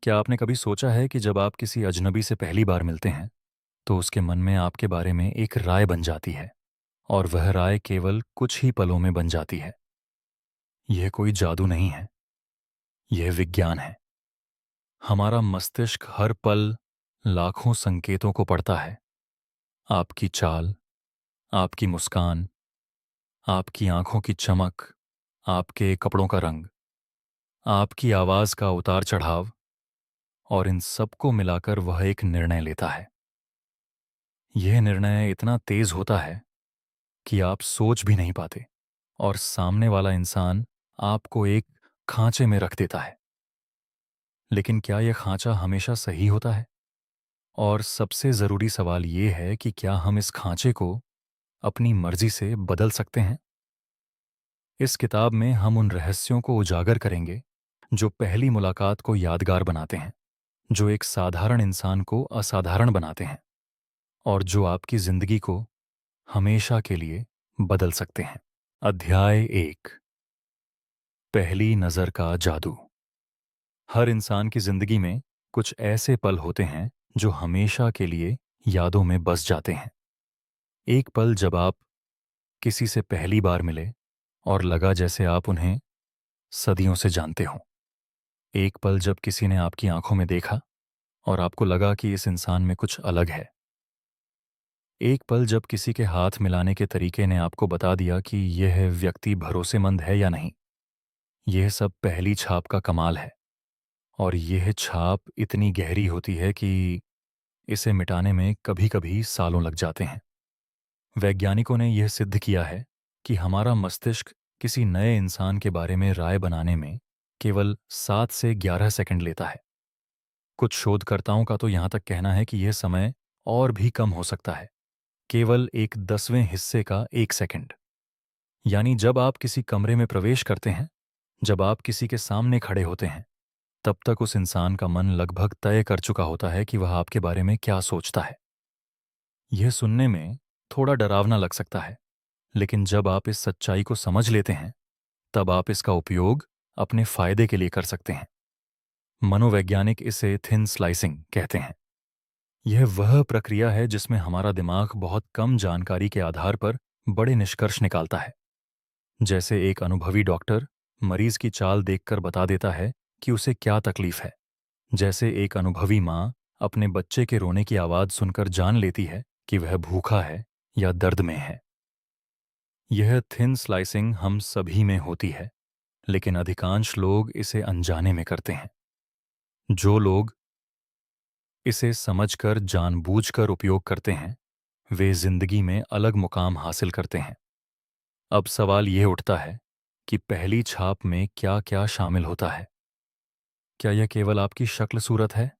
क्या आपने कभी सोचा है कि जब आप किसी अजनबी से पहली बार मिलते हैं तो उसके मन में आपके बारे में एक राय बन जाती है और वह राय केवल कुछ ही पलों में बन जाती है। यह कोई जादू नहीं है, यह विज्ञान है। हमारा मस्तिष्क हर पल लाखों संकेतों को पढ़ता है। आपकी चाल, आपकी मुस्कान, आपकी आंखों की चमक, आपके कपड़ों का रंग, आपकी आवाज का उतार चढ़ाव, और इन सबको मिलाकर वह एक निर्णय लेता है। यह निर्णय इतना तेज होता है कि आप सोच भी नहीं पाते और सामने वाला इंसान आपको एक खांचे में रख देता है। लेकिन क्या यह खांचा हमेशा सही होता है? और सबसे ज़रूरी सवाल ये है कि क्या हम इस खांचे को अपनी मर्जी से बदल सकते हैं? इस किताब में हम उन रहस्यों को उजागर करेंगे जो पहली मुलाकात को यादगार बनाते हैं, जो एक साधारण इंसान को असाधारण बनाते हैं और जो आपकी ज़िंदगी को हमेशा के लिए बदल सकते हैं। अध्याय 1। पहली नज़र का जादू। हर इंसान की जिंदगी में कुछ ऐसे पल होते हैं जो हमेशा के लिए यादों में बस जाते हैं। एक पल जब आप किसी से पहली बार मिले और लगा जैसे आप उन्हें सदियों से जानते हो। एक पल जब किसी ने आपकी आंखों में देखा और आपको लगा कि इस इंसान में कुछ अलग है। एक पल जब किसी के हाथ मिलाने के तरीके ने आपको बता दिया कि यह व्यक्ति भरोसेमंद है या नहीं। यह सब पहली छाप का कमाल है और यह छाप इतनी गहरी होती है कि इसे मिटाने में कभी-कभी सालों लग जाते हैं। वैज्ञानिकों ने यह सिद्ध किया है कि हमारा मस्तिष्क किसी नए इंसान के बारे में राय बनाने में केवल 7 से 11 सेकंड लेता है। कुछ शोधकर्ताओं का तो यहाँ तक कहना है कि यह समय और भी कम हो सकता है, केवल एक 10वें हिस्से का 1 सेकंड। यानी जब आप किसी कमरे में प्रवेश करते हैं, जब आप किसी के सामने खड़े होते हैं, तब तक उस इंसान का मन लगभग तय कर चुका होता है कि वह आपके बारे में क्या सोचता है। यह सुनने में थोड़ा डरावना लग सकता है, लेकिन जब आप इस सच्चाई को समझ लेते हैं, तब आप इसका उपयोग अपने फायदे के लिए कर सकते हैं। मनोवैज्ञानिक इसे थिन स्लाइसिंग कहते हैं। यह वह प्रक्रिया है जिसमें हमारा दिमाग बहुत कम जानकारी के आधार पर बड़े निष्कर्ष निकालता है। जैसे एक अनुभवी डॉक्टर मरीज की चाल देखकर बता देता है कि उसे क्या तकलीफ है। जैसे एक अनुभवी माँ अपने बच्चे के रोने की आवाज सुनकर जान लेती है कि वह भूखा है या दर्द में है। यह थिन स्लाइसिंग हम सभी में होती है, लेकिन अधिकांश लोग इसे अनजाने में करते हैं। जो लोग इसे समझकर जानबूझकर उपयोग करते हैं, वे जिंदगी में अलग मुकाम हासिल करते हैं। अब सवाल यह उठता है कि पहली छाप में क्या-क्या शामिल होता है? क्या यह केवल आपकी शक्ल सूरत है?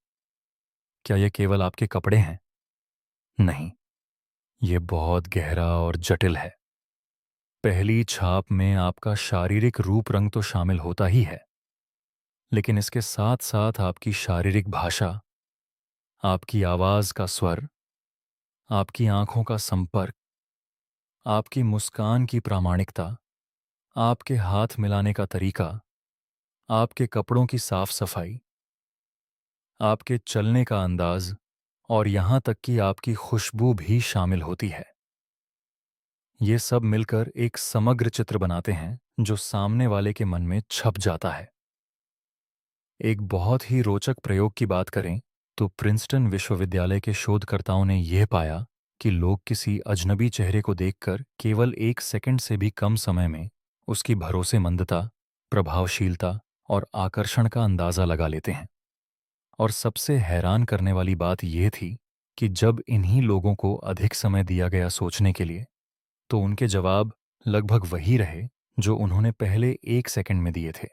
क्या यह केवल आपके कपड़े हैं? नहीं, यह बहुत गहरा और जटिल है। पहली छाप में आपका शारीरिक रूप रंग तो शामिल होता ही है, लेकिन इसके साथ साथ आपकी शारीरिक भाषा, आपकी आवाज का स्वर, आपकी आंखों का संपर्क, आपकी मुस्कान की प्रामाणिकता, आपके हाथ मिलाने का तरीका, आपके कपड़ों की साफ सफाई, आपके चलने का अंदाज और यहां तक कि आपकी खुशबू भी शामिल होती है। ये सब मिलकर एक समग्र चित्र बनाते हैं जो सामने वाले के मन में छप जाता है। एक बहुत ही रोचक प्रयोग की बात करें तो प्रिंसटन विश्वविद्यालय के शोधकर्ताओं ने यह पाया कि लोग किसी अजनबी चेहरे को देखकर केवल 1 सेकंड से भी कम समय में उसकी भरोसेमंदता, प्रभावशीलता और आकर्षण का अंदाजा लगा लेते हैं। और सबसे हैरान करने वाली बात यह थी कि जब इन्हीं लोगों को अधिक समय दिया गया सोचने के लिए, तो उनके जवाब लगभग वही रहे जो उन्होंने पहले 1 सेकंड में दिए थे।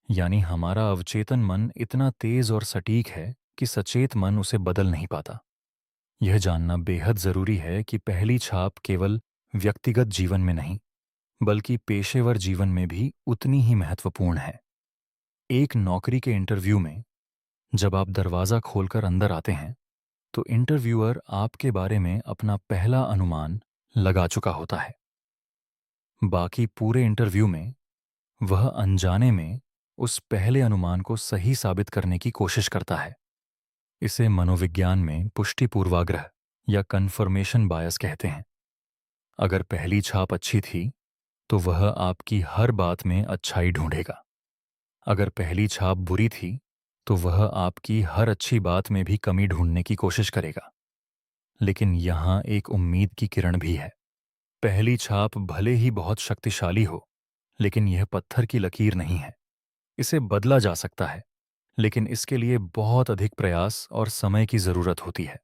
यानी हमारा अवचेतन मन इतना तेज और सटीक है कि सचेत मन उसे बदल नहीं पाता। यह जानना बेहद जरूरी है कि पहली छाप केवल व्यक्तिगत जीवन में नहीं, बल्कि पेशेवर जीवन में भी उतनी ही महत्वपूर्ण है। एक नौकरी के इंटरव्यू में जब आप दरवाजा खोलकर अंदर आते हैं, तो इंटरव्यूअर आपके बारे में अपना पहला अनुमान लगा चुका होता है। बाकी पूरे इंटरव्यू में वह अनजाने में उस पहले अनुमान को सही साबित करने की कोशिश करता है। इसे मनोविज्ञान में पुष्टि पूर्वाग्रह या कन्फर्मेशन बायस कहते हैं। अगर पहली छाप अच्छी थी, तो वह आपकी हर बात में अच्छाई ढूंढेगा। अगर पहली छाप बुरी थी, तो वह आपकी हर अच्छी बात में भी कमी ढूंढने की कोशिश करेगा। लेकिन यहाँ एक उम्मीद की किरण भी है। पहली छाप भले ही बहुत शक्तिशाली हो, लेकिन यह पत्थर की लकीर नहीं है। इसे बदला जा सकता है, लेकिन इसके लिए बहुत अधिक प्रयास और समय की जरूरत होती है।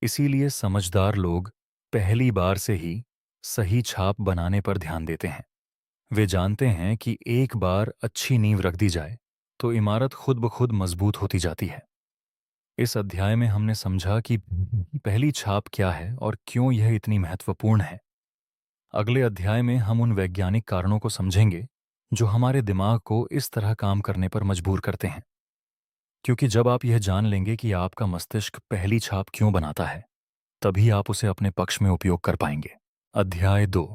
इसीलिए समझदार लोग पहली बार से ही सही छाप बनाने पर ध्यान देते हैं। वे जानते हैं कि एक बार अच्छी नींव रख दी जाए तो इमारत खुद ब खुद मजबूत होती जाती है। इस अध्याय में हमने समझा कि पहली छाप क्या है और क्यों यह इतनी महत्वपूर्ण है। अगले अध्याय में हम उन वैज्ञानिक कारणों को समझेंगे जो हमारे दिमाग को इस तरह काम करने पर मजबूर करते हैं। क्योंकि जब आप यह जान लेंगे कि आपका मस्तिष्क पहली छाप क्यों बनाता है, तभी आप उसे अपने पक्ष में उपयोग कर पाएंगे। अध्याय 2,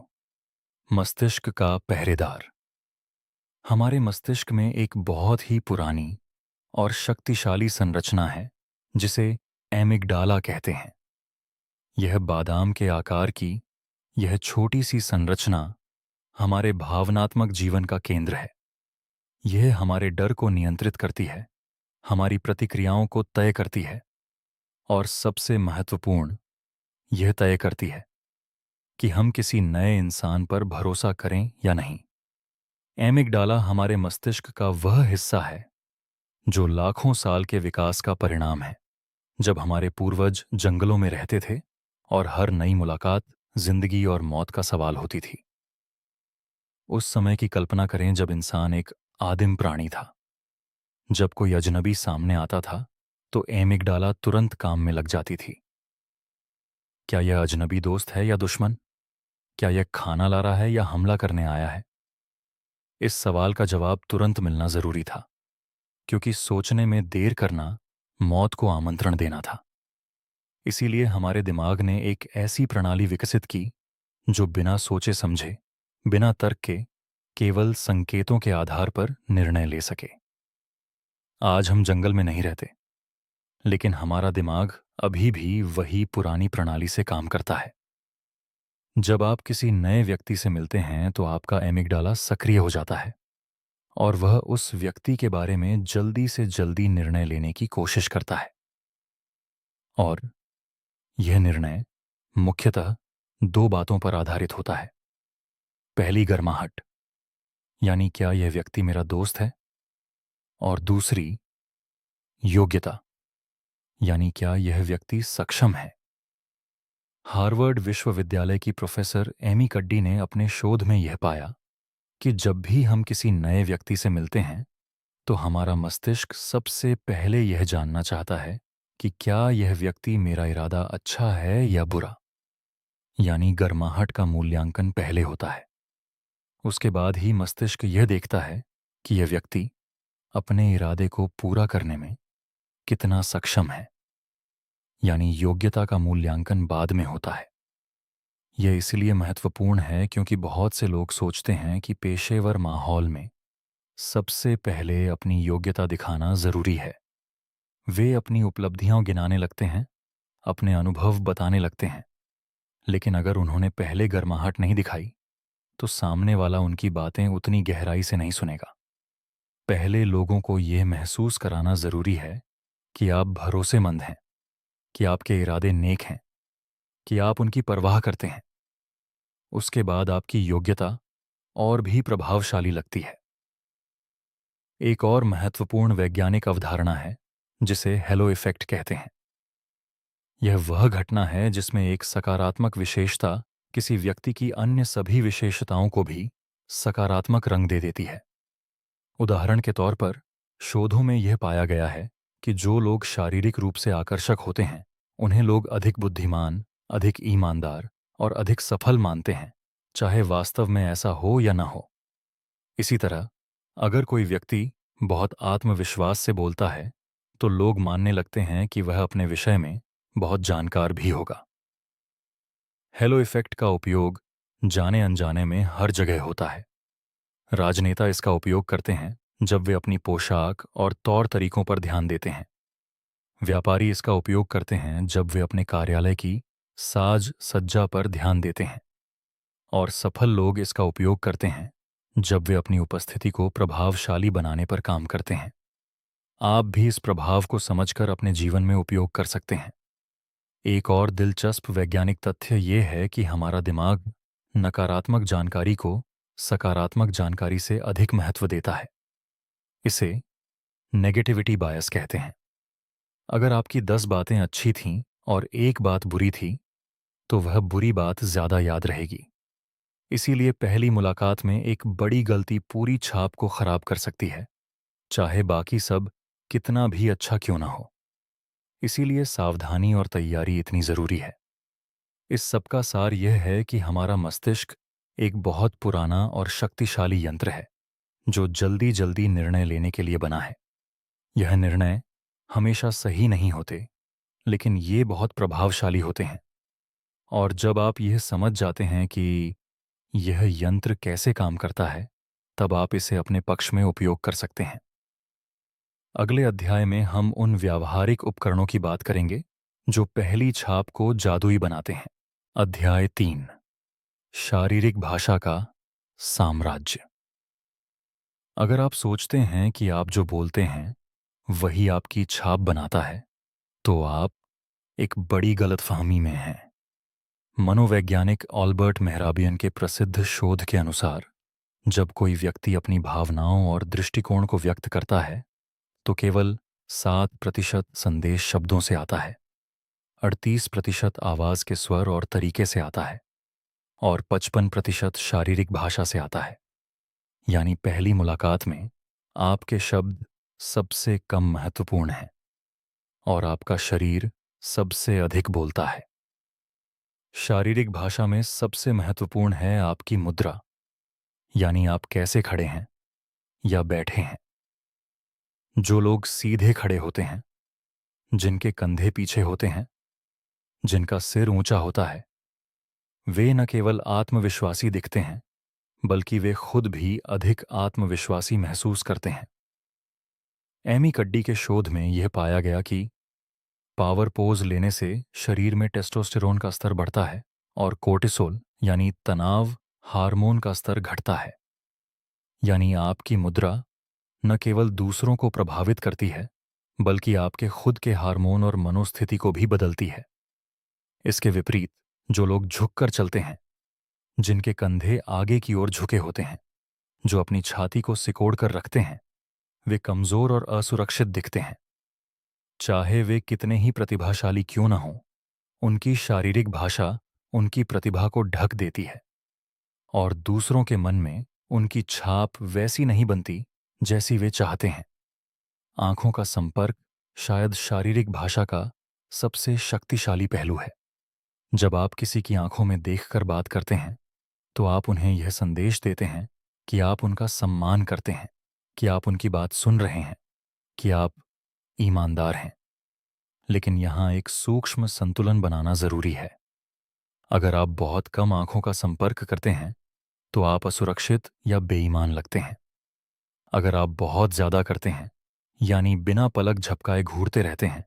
मस्तिष्क का पहरेदार। हमारे मस्तिष्क में एक बहुत ही पुरानी और शक्तिशाली संरचना है जिसे एमिगडाला कहते हैं। यह बादाम के आकार की यह छोटी सी संरचना हमारे भावनात्मक जीवन का केंद्र है। यह हमारे डर को नियंत्रित करती है, हमारी प्रतिक्रियाओं को तय करती है और सबसे महत्वपूर्ण, यह तय करती है कि हम किसी नए इंसान पर भरोसा करें या नहीं। एमिगडाला हमारे मस्तिष्क का वह हिस्सा है जो लाखों साल के विकास का परिणाम है। जब हमारे पूर्वज जंगलों में रहते थे और हर नई मुलाकात जिंदगी और मौत का सवाल होती थी। उस समय की कल्पना करें जब इंसान एक आदिम प्राणी था। जब कोई अजनबी सामने आता था तो एमिगडाला तुरंत काम में लग जाती थी। क्या यह अजनबी दोस्त है या दुश्मन? क्या यह खाना ला रहा है या हमला करने आया है? इस सवाल का जवाब तुरंत मिलना जरूरी था, क्योंकि सोचने में देर करना मौत को आमंत्रण देना था। इसीलिए हमारे दिमाग ने एक ऐसी प्रणाली विकसित की जो बिना सोचे समझे, बिना तर्क के, केवल संकेतों के आधार पर निर्णय ले सके। आज हम जंगल में नहीं रहते, लेकिन हमारा दिमाग अभी भी वही पुरानी प्रणाली से काम करता है। जब आप किसी नए व्यक्ति से मिलते हैं तो आपका एमिगडाला सक्रिय हो जाता है और वह उस व्यक्ति के बारे में जल्दी से जल्दी निर्णय लेने की कोशिश करता है। और यह निर्णय मुख्यतः दो बातों पर आधारित होता है। पहली, गर्माहट, यानी क्या यह व्यक्ति मेरा दोस्त है? और दूसरी, योग्यता, यानी क्या यह व्यक्ति सक्षम है? हार्वर्ड विश्वविद्यालय की प्रोफेसर एमी कड्डी ने अपने शोध में यह पाया कि जब भी हम किसी नए व्यक्ति से मिलते हैं तो हमारा मस्तिष्क सबसे पहले यह जानना चाहता है कि क्या यह व्यक्ति मेरा इरादा अच्छा है या बुरा। यानी गर्माहट का मूल्यांकन पहले होता है। उसके बाद ही मस्तिष्क यह देखता है कि यह व्यक्ति अपने इरादे को पूरा करने में कितना सक्षम है। यानी योग्यता का मूल्यांकन बाद में होता है। यह इसलिए महत्वपूर्ण है क्योंकि बहुत से लोग सोचते हैं कि पेशेवर माहौल में सबसे पहले अपनी योग्यता दिखाना जरूरी है। वे अपनी उपलब्धियां गिनाने लगते हैं, अपने अनुभव बताने लगते हैं, लेकिन अगर उन्होंने पहले गर्माहट नहीं दिखाई तो सामने वाला उनकी बातें उतनी गहराई से नहीं सुनेगा। पहले लोगों को यह महसूस कराना जरूरी है कि आप भरोसेमंद हैं, कि आपके इरादे नेक हैं, कि आप उनकी परवाह करते हैं। उसके बाद आपकी योग्यता और भी प्रभावशाली लगती है। एक और महत्वपूर्ण वैज्ञानिक अवधारणा है जिसे हेलो इफेक्ट कहते हैं। यह वह घटना है जिसमें एक सकारात्मक विशेषता किसी व्यक्ति की अन्य सभी विशेषताओं को भी सकारात्मक रंग दे देती है। उदाहरण के तौर पर, शोधों में यह पाया गया है कि जो लोग शारीरिक रूप से आकर्षक होते हैं उन्हें लोग अधिक बुद्धिमान, अधिक ईमानदार और अधिक सफल मानते हैं, चाहे वास्तव में ऐसा हो या ना हो। इसी तरह, अगर कोई व्यक्ति बहुत आत्मविश्वास से बोलता है तो लोग मानने लगते हैं कि वह अपने विषय में बहुत जानकार भी होगा। हेलो इफेक्ट का उपयोग जाने अनजाने में हर जगह होता है। राजनेता इसका उपयोग करते हैं जब वे अपनी पोशाक और तौर तरीकों पर ध्यान देते हैं। व्यापारी इसका उपयोग करते हैं जब वे अपने कार्यालय की साज सज्जा पर ध्यान देते हैं। और सफल लोग इसका उपयोग करते हैं जब वे अपनी उपस्थिति को प्रभावशाली बनाने पर काम करते हैं। आप भी इस प्रभाव को समझकर अपने जीवन में उपयोग कर सकते हैं। एक और दिलचस्प वैज्ञानिक तथ्य ये है कि हमारा दिमाग नकारात्मक जानकारी को सकारात्मक जानकारी से अधिक महत्व देता है। इसे नेगेटिविटी बायस कहते हैं। अगर आपकी 10 बातें अच्छी थीं और एक बात बुरी थी, तो वह बुरी बात ज्यादा याद रहेगी। इसीलिए पहली मुलाकात में एक बड़ी गलती पूरी छाप को खराब कर सकती है, चाहे बाकी सब कितना भी अच्छा क्यों ना हो। इसीलिए सावधानी और तैयारी इतनी जरूरी है। इस सब का सार यह है कि हमारा मस्तिष्क एक बहुत पुराना और शक्तिशाली यंत्र है, जो जल्दी जल्दी निर्णय लेने के लिए बना है। यह निर्णय हमेशा सही नहीं होते, लेकिन ये बहुत प्रभावशाली होते हैं। और जब आप यह समझ जाते हैं कि यह यंत्र कैसे काम करता है, तब आप इसे अपने पक्ष में उपयोग कर सकते हैं। अगले अध्याय में हम उन व्यावहारिक उपकरणों की बात करेंगे जो पहली छाप को जादुई बनाते हैं। अध्याय 3, शारीरिक भाषा का साम्राज्य। अगर आप सोचते हैं कि आप जो बोलते हैं वही आपकी छाप बनाता है, तो आप एक बड़ी गलतफहमी में हैं। मनोवैज्ञानिक ऑल्बर्ट मेहराबियन के प्रसिद्ध शोध के अनुसार, जब कोई व्यक्ति अपनी भावनाओं और दृष्टिकोण को व्यक्त करता है, तो केवल 7% संदेश शब्दों से आता है, 38% आवाज के स्वर और तरीके से आता है, और 55% शारीरिक भाषा से आता है। यानी पहली मुलाकात में आपके शब्द सबसे कम महत्वपूर्ण हैं और आपका शरीर सबसे अधिक बोलता है। शारीरिक भाषा में सबसे महत्वपूर्ण है आपकी मुद्रा, यानी आप कैसे खड़े हैं या बैठे हैं। जो लोग सीधे खड़े होते हैं, जिनके कंधे पीछे होते हैं, जिनका सिर ऊंचा होता है, वे न केवल आत्मविश्वासी दिखते हैं, बल्कि वे खुद भी अधिक आत्मविश्वासी महसूस करते हैं। एमी कड्डी के शोध में यह पाया गया कि पावर पोज लेने से शरीर में टेस्टोस्टेरोन का स्तर बढ़ता है और कोर्टिसोल यानी तनाव हार्मोन का स्तर घटता है। यानी आपकी मुद्रा न केवल दूसरों को प्रभावित करती है, बल्कि आपके खुद के हार्मोन और मनोस्थिति को भी बदलती है। इसके विपरीत जो लोग झुककर चलते हैं, जिनके कंधे आगे की ओर झुके होते हैं, जो अपनी छाती को सिकोड़ कर रखते हैं, वे कमजोर और असुरक्षित दिखते हैं। चाहे वे कितने ही प्रतिभाशाली क्यों न हों, उनकी शारीरिक भाषा उनकी प्रतिभा को ढक देती है और दूसरों के मन में उनकी छाप वैसी नहीं बनती जैसी वे चाहते हैं। आंखों का संपर्क शायद शारीरिक भाषा का सबसे शक्तिशाली पहलू है। जब आप किसी की आंखों में देखकर बात करते हैं, तो आप उन्हें यह संदेश देते हैं कि आप उनका सम्मान करते हैं, कि आप उनकी बात सुन रहे हैं, कि आप ईमानदार हैं। लेकिन यहां एक सूक्ष्म संतुलन बनाना जरूरी है। अगर आप बहुत कम आंखों का संपर्क करते हैं, तो आप असुरक्षित या बेईमान लगते हैं। अगर आप बहुत ज्यादा करते हैं, यानी बिना पलक झपकाए घूरते रहते हैं,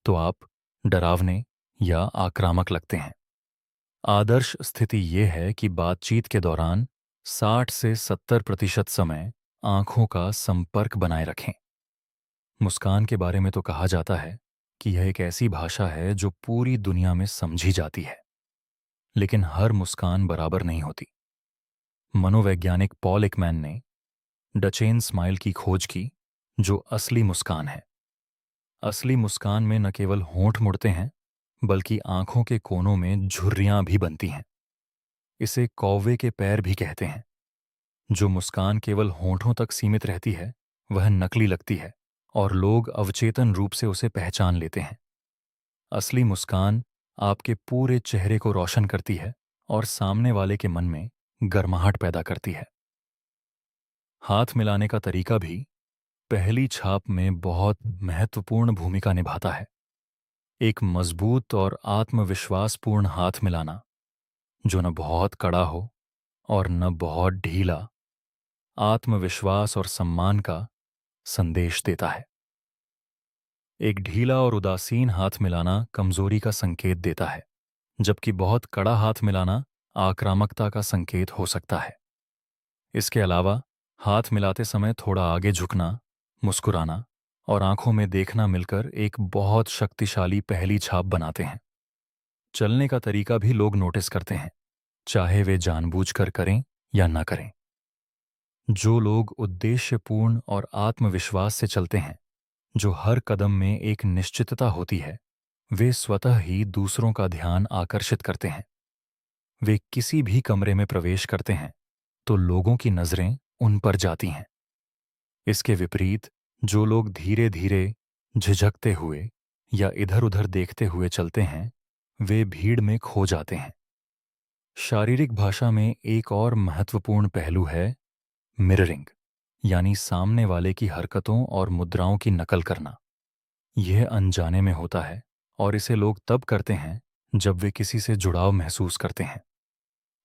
तो आप डरावने या आक्रामक लगते हैं। आदर्श स्थिति यह है कि बातचीत के दौरान 60 से 70% समय आंखों का संपर्क बनाए रखें। मुस्कान के बारे में तो कहा जाता है कि यह एक ऐसी भाषा है जो पूरी दुनिया में समझी जाती है, लेकिन हर मुस्कान बराबर नहीं होती। मनोवैज्ञानिक पॉल एकमैन ने डचेन स्माइल की खोज की, जो असली मुस्कान है। असली मुस्कान में न केवल होंठ मुड़ते हैं, बल्कि आंखों के कोनों में झुर्रियां भी बनती हैं। इसे कौवे के पैर भी कहते हैं। जो मुस्कान केवल होंठों तक सीमित रहती है, वह नकली लगती है और लोग अवचेतन रूप से उसे पहचान लेते हैं। असली मुस्कान आपके पूरे चेहरे को रोशन करती है और सामने वाले के मन में गर्माहट पैदा करती है। हाथ मिलाने का तरीका भी पहली छाप में बहुत महत्वपूर्ण भूमिका निभाता है। एक मजबूत और आत्मविश्वासपूर्ण हाथ मिलाना, जो न बहुत कड़ा हो और न बहुत ढीला, आत्मविश्वास और सम्मान का संदेश देता है। एक ढीला और उदासीन हाथ मिलाना कमजोरी का संकेत देता है, जबकि बहुत कड़ा हाथ मिलाना आक्रामकता का संकेत हो सकता है। इसके अलावा हाथ मिलाते समय थोड़ा आगे झुकना, मुस्कुराना और आंखों में देखना मिलकर एक बहुत शक्तिशाली पहली छाप बनाते हैं। चलने का तरीका भी लोग नोटिस करते हैं, चाहे वे जानबूझकर करें या न करें। जो लोग उद्देश्यपूर्ण और आत्मविश्वास से चलते हैं, जो हर कदम में एक निश्चितता होती है, वे स्वतः ही दूसरों का ध्यान आकर्षित करते हैं। वे किसी भी कमरे में प्रवेश करते हैं तो लोगों की नजरें उन पर जाती हैं। इसके विपरीत जो लोग धीरे धीरे, झिझकते हुए या इधर उधर देखते हुए चलते हैं, वे भीड़ में खो जाते हैं। शारीरिक भाषा में एक और महत्वपूर्ण पहलू है मिररिंग, यानी सामने वाले की हरकतों और मुद्राओं की नकल करना। यह अनजाने में होता है और इसे लोग तब करते हैं जब वे किसी से जुड़ाव महसूस करते हैं,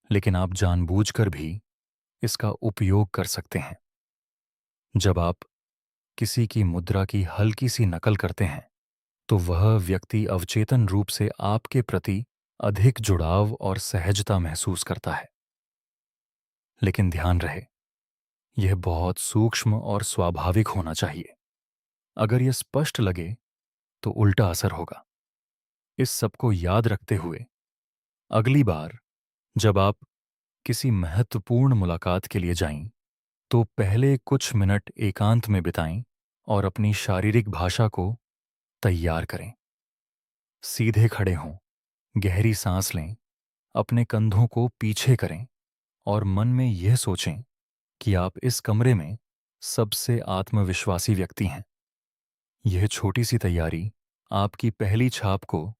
लेकिन आप जानबूझकर भी इसका उपयोग कर सकते हैं। जब आप किसी की मुद्रा की हल्की सी नकल करते हैं तो वह व्यक्ति अवचेतन रूप से आपके प्रति अधिक जुड़ाव और सहजता महसूस करता है। लेकिन ध्यान रहे, यह बहुत सूक्ष्म और स्वाभाविक होना चाहिए। अगर यह स्पष्ट लगे तो उल्टा असर होगा। इस सबको याद रखते हुए अगली बार जब आप किसी महत्वपूर्ण मुलाकात के लिए जाएं, तो पहले कुछ मिनट एकांत में बिताएं और अपनी शारीरिक भाषा को तैयार करें। सीधे खड़े हों, गहरी सांस लें, अपने कंधों को पीछे करें और मन में यह सोचें कि आप इस कमरे में सबसे आत्मविश्वासी व्यक्ति हैं। यह छोटी सी तैयारी आपकी पहली छाप को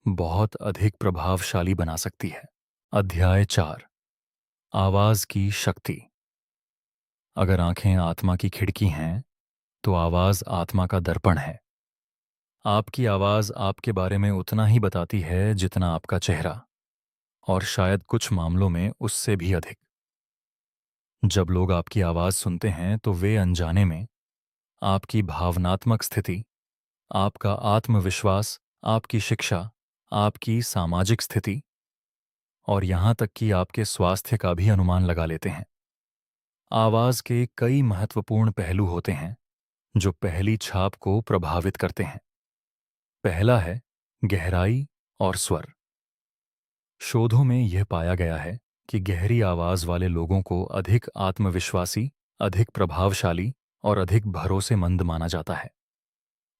बहुत अधिक प्रभावशाली बना सकती है। अध्याय 4, आवाज की शक्ति। अगर आंखें आत्मा की खिड़की हैं, तो आवाज आत्मा का दर्पण है। आपकी आवाज आपके बारे में उतना ही बताती है जितना आपका चेहरा, और शायद कुछ मामलों में उससे भी अधिक। जब लोग आपकी आवाज सुनते हैं तो वे अनजाने में आपकी भावनात्मक स्थिति, आपका आत्मविश्वास, आपकी शिक्षा, आपकी सामाजिक स्थिति और यहां तक कि आपके स्वास्थ्य का भी अनुमान लगा लेते हैं। आवाज के कई महत्वपूर्ण पहलू होते हैं जो पहली छाप को प्रभावित करते हैं। पहला है गहराई और स्वर। शोधों में यह पाया गया है कि गहरी आवाज वाले लोगों को अधिक आत्मविश्वासी, अधिक प्रभावशाली और अधिक भरोसेमंद माना जाता है।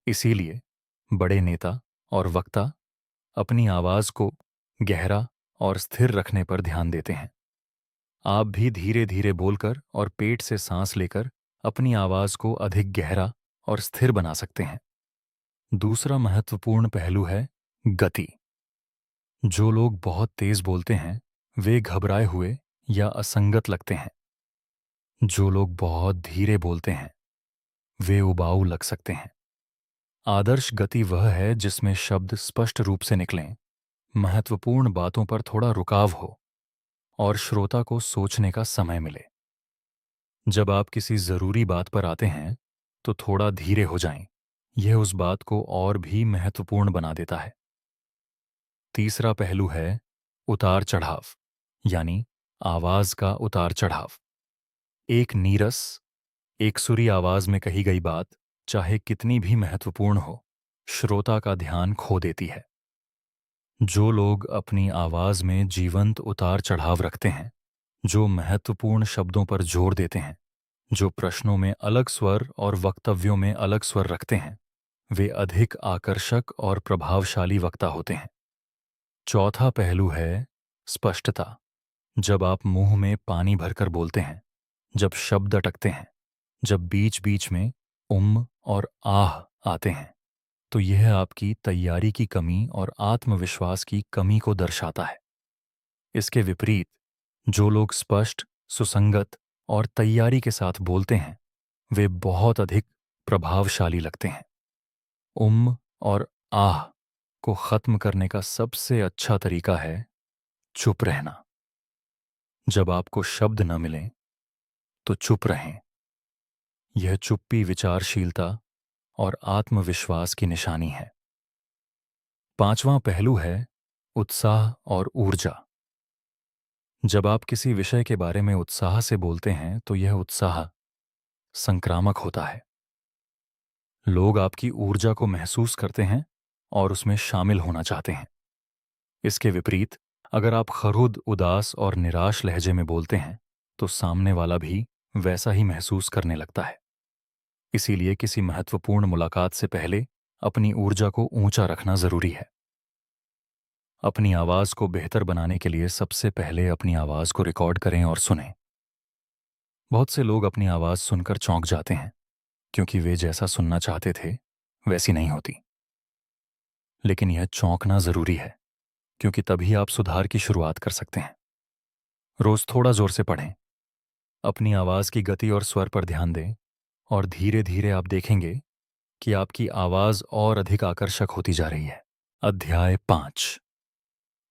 इसीलिए बड़े नेता और वक्ता अपनी आवाज को गहरा और स्थिर रखने पर ध्यान देते हैं। आप भी धीरे धीरे बोलकर और पेट से सांस लेकर अपनी आवाज को अधिक गहरा और स्थिर बना सकते हैं। दूसरा महत्वपूर्ण पहलू है गति। जो लोग बहुत तेज बोलते हैं वे घबराए हुए या असंगत लगते हैं। जो लोग बहुत धीरे बोलते हैं वे उबाऊ लग सकते हैं। आदर्श गति वह है जिसमें शब्द स्पष्ट रूप से निकलें, महत्वपूर्ण बातों पर थोड़ा रुकाव हो और श्रोता को सोचने का समय मिले। जब आप किसी जरूरी बात पर आते हैं तो थोड़ा धीरे हो जाएं। यह उस बात को और भी महत्वपूर्ण बना देता है। तीसरा पहलू है उतार चढ़ाव, यानी आवाज का उतार चढ़ाव। एक नीरस, एकसुरी आवाज में कही गई बात, चाहे कितनी भी महत्वपूर्ण हो, श्रोता का ध्यान खो देती है। जो लोग अपनी आवाज में जीवंत उतार चढ़ाव रखते हैं, जो महत्वपूर्ण शब्दों पर जोर देते हैं, जो प्रश्नों में अलग स्वर और वक्तव्यों में अलग स्वर रखते हैं, वे अधिक आकर्षक और प्रभावशाली वक्ता होते हैं। चौथा पहलू है स्पष्टता। जब आप मुंह में पानी भरकर बोलते हैं, जब शब्द अटकते हैं, जब बीच बीच में और आह आते हैं, तो यह आपकी तैयारी की कमी और आत्मविश्वास की कमी को दर्शाता है। इसके विपरीत जो लोग स्पष्ट, सुसंगत और तैयारी के साथ बोलते हैं वे बहुत अधिक प्रभावशाली लगते हैं। और आह को खत्म करने का सबसे अच्छा तरीका है चुप रहना। जब आपको शब्द न मिलें तो चुप रहें। यह चुप्पी विचारशीलता और आत्मविश्वास की निशानी है। पांचवां पहलू है उत्साह और ऊर्जा। जब आप किसी विषय के बारे में उत्साह से बोलते हैं तो यह उत्साह संक्रामक होता है। लोग आपकी ऊर्जा को महसूस करते हैं और उसमें शामिल होना चाहते हैं। इसके विपरीत, अगर आप खरुद, उदास और निराश लहजे में बोलते हैं तो सामने वाला भी वैसा ही महसूस करने लगता है। इसीलिए किसी महत्वपूर्ण मुलाकात से पहले अपनी ऊर्जा को ऊंचा रखना जरूरी है। अपनी आवाज को बेहतर बनाने के लिए सबसे पहले अपनी आवाज को रिकॉर्ड करें और सुनें। बहुत से लोग अपनी आवाज सुनकर चौंक जाते हैं क्योंकि वे जैसा सुनना चाहते थे वैसी नहीं होती। लेकिन यह चौंकना जरूरी है क्योंकि तभी आप सुधार की शुरुआत कर सकते हैं। रोज थोड़ा जोर से पढ़ें, अपनी आवाज की गति और स्वर पर ध्यान दें और धीरे धीरे आप देखेंगे कि आपकी आवाज और अधिक आकर्षक होती जा रही है। अध्याय 5,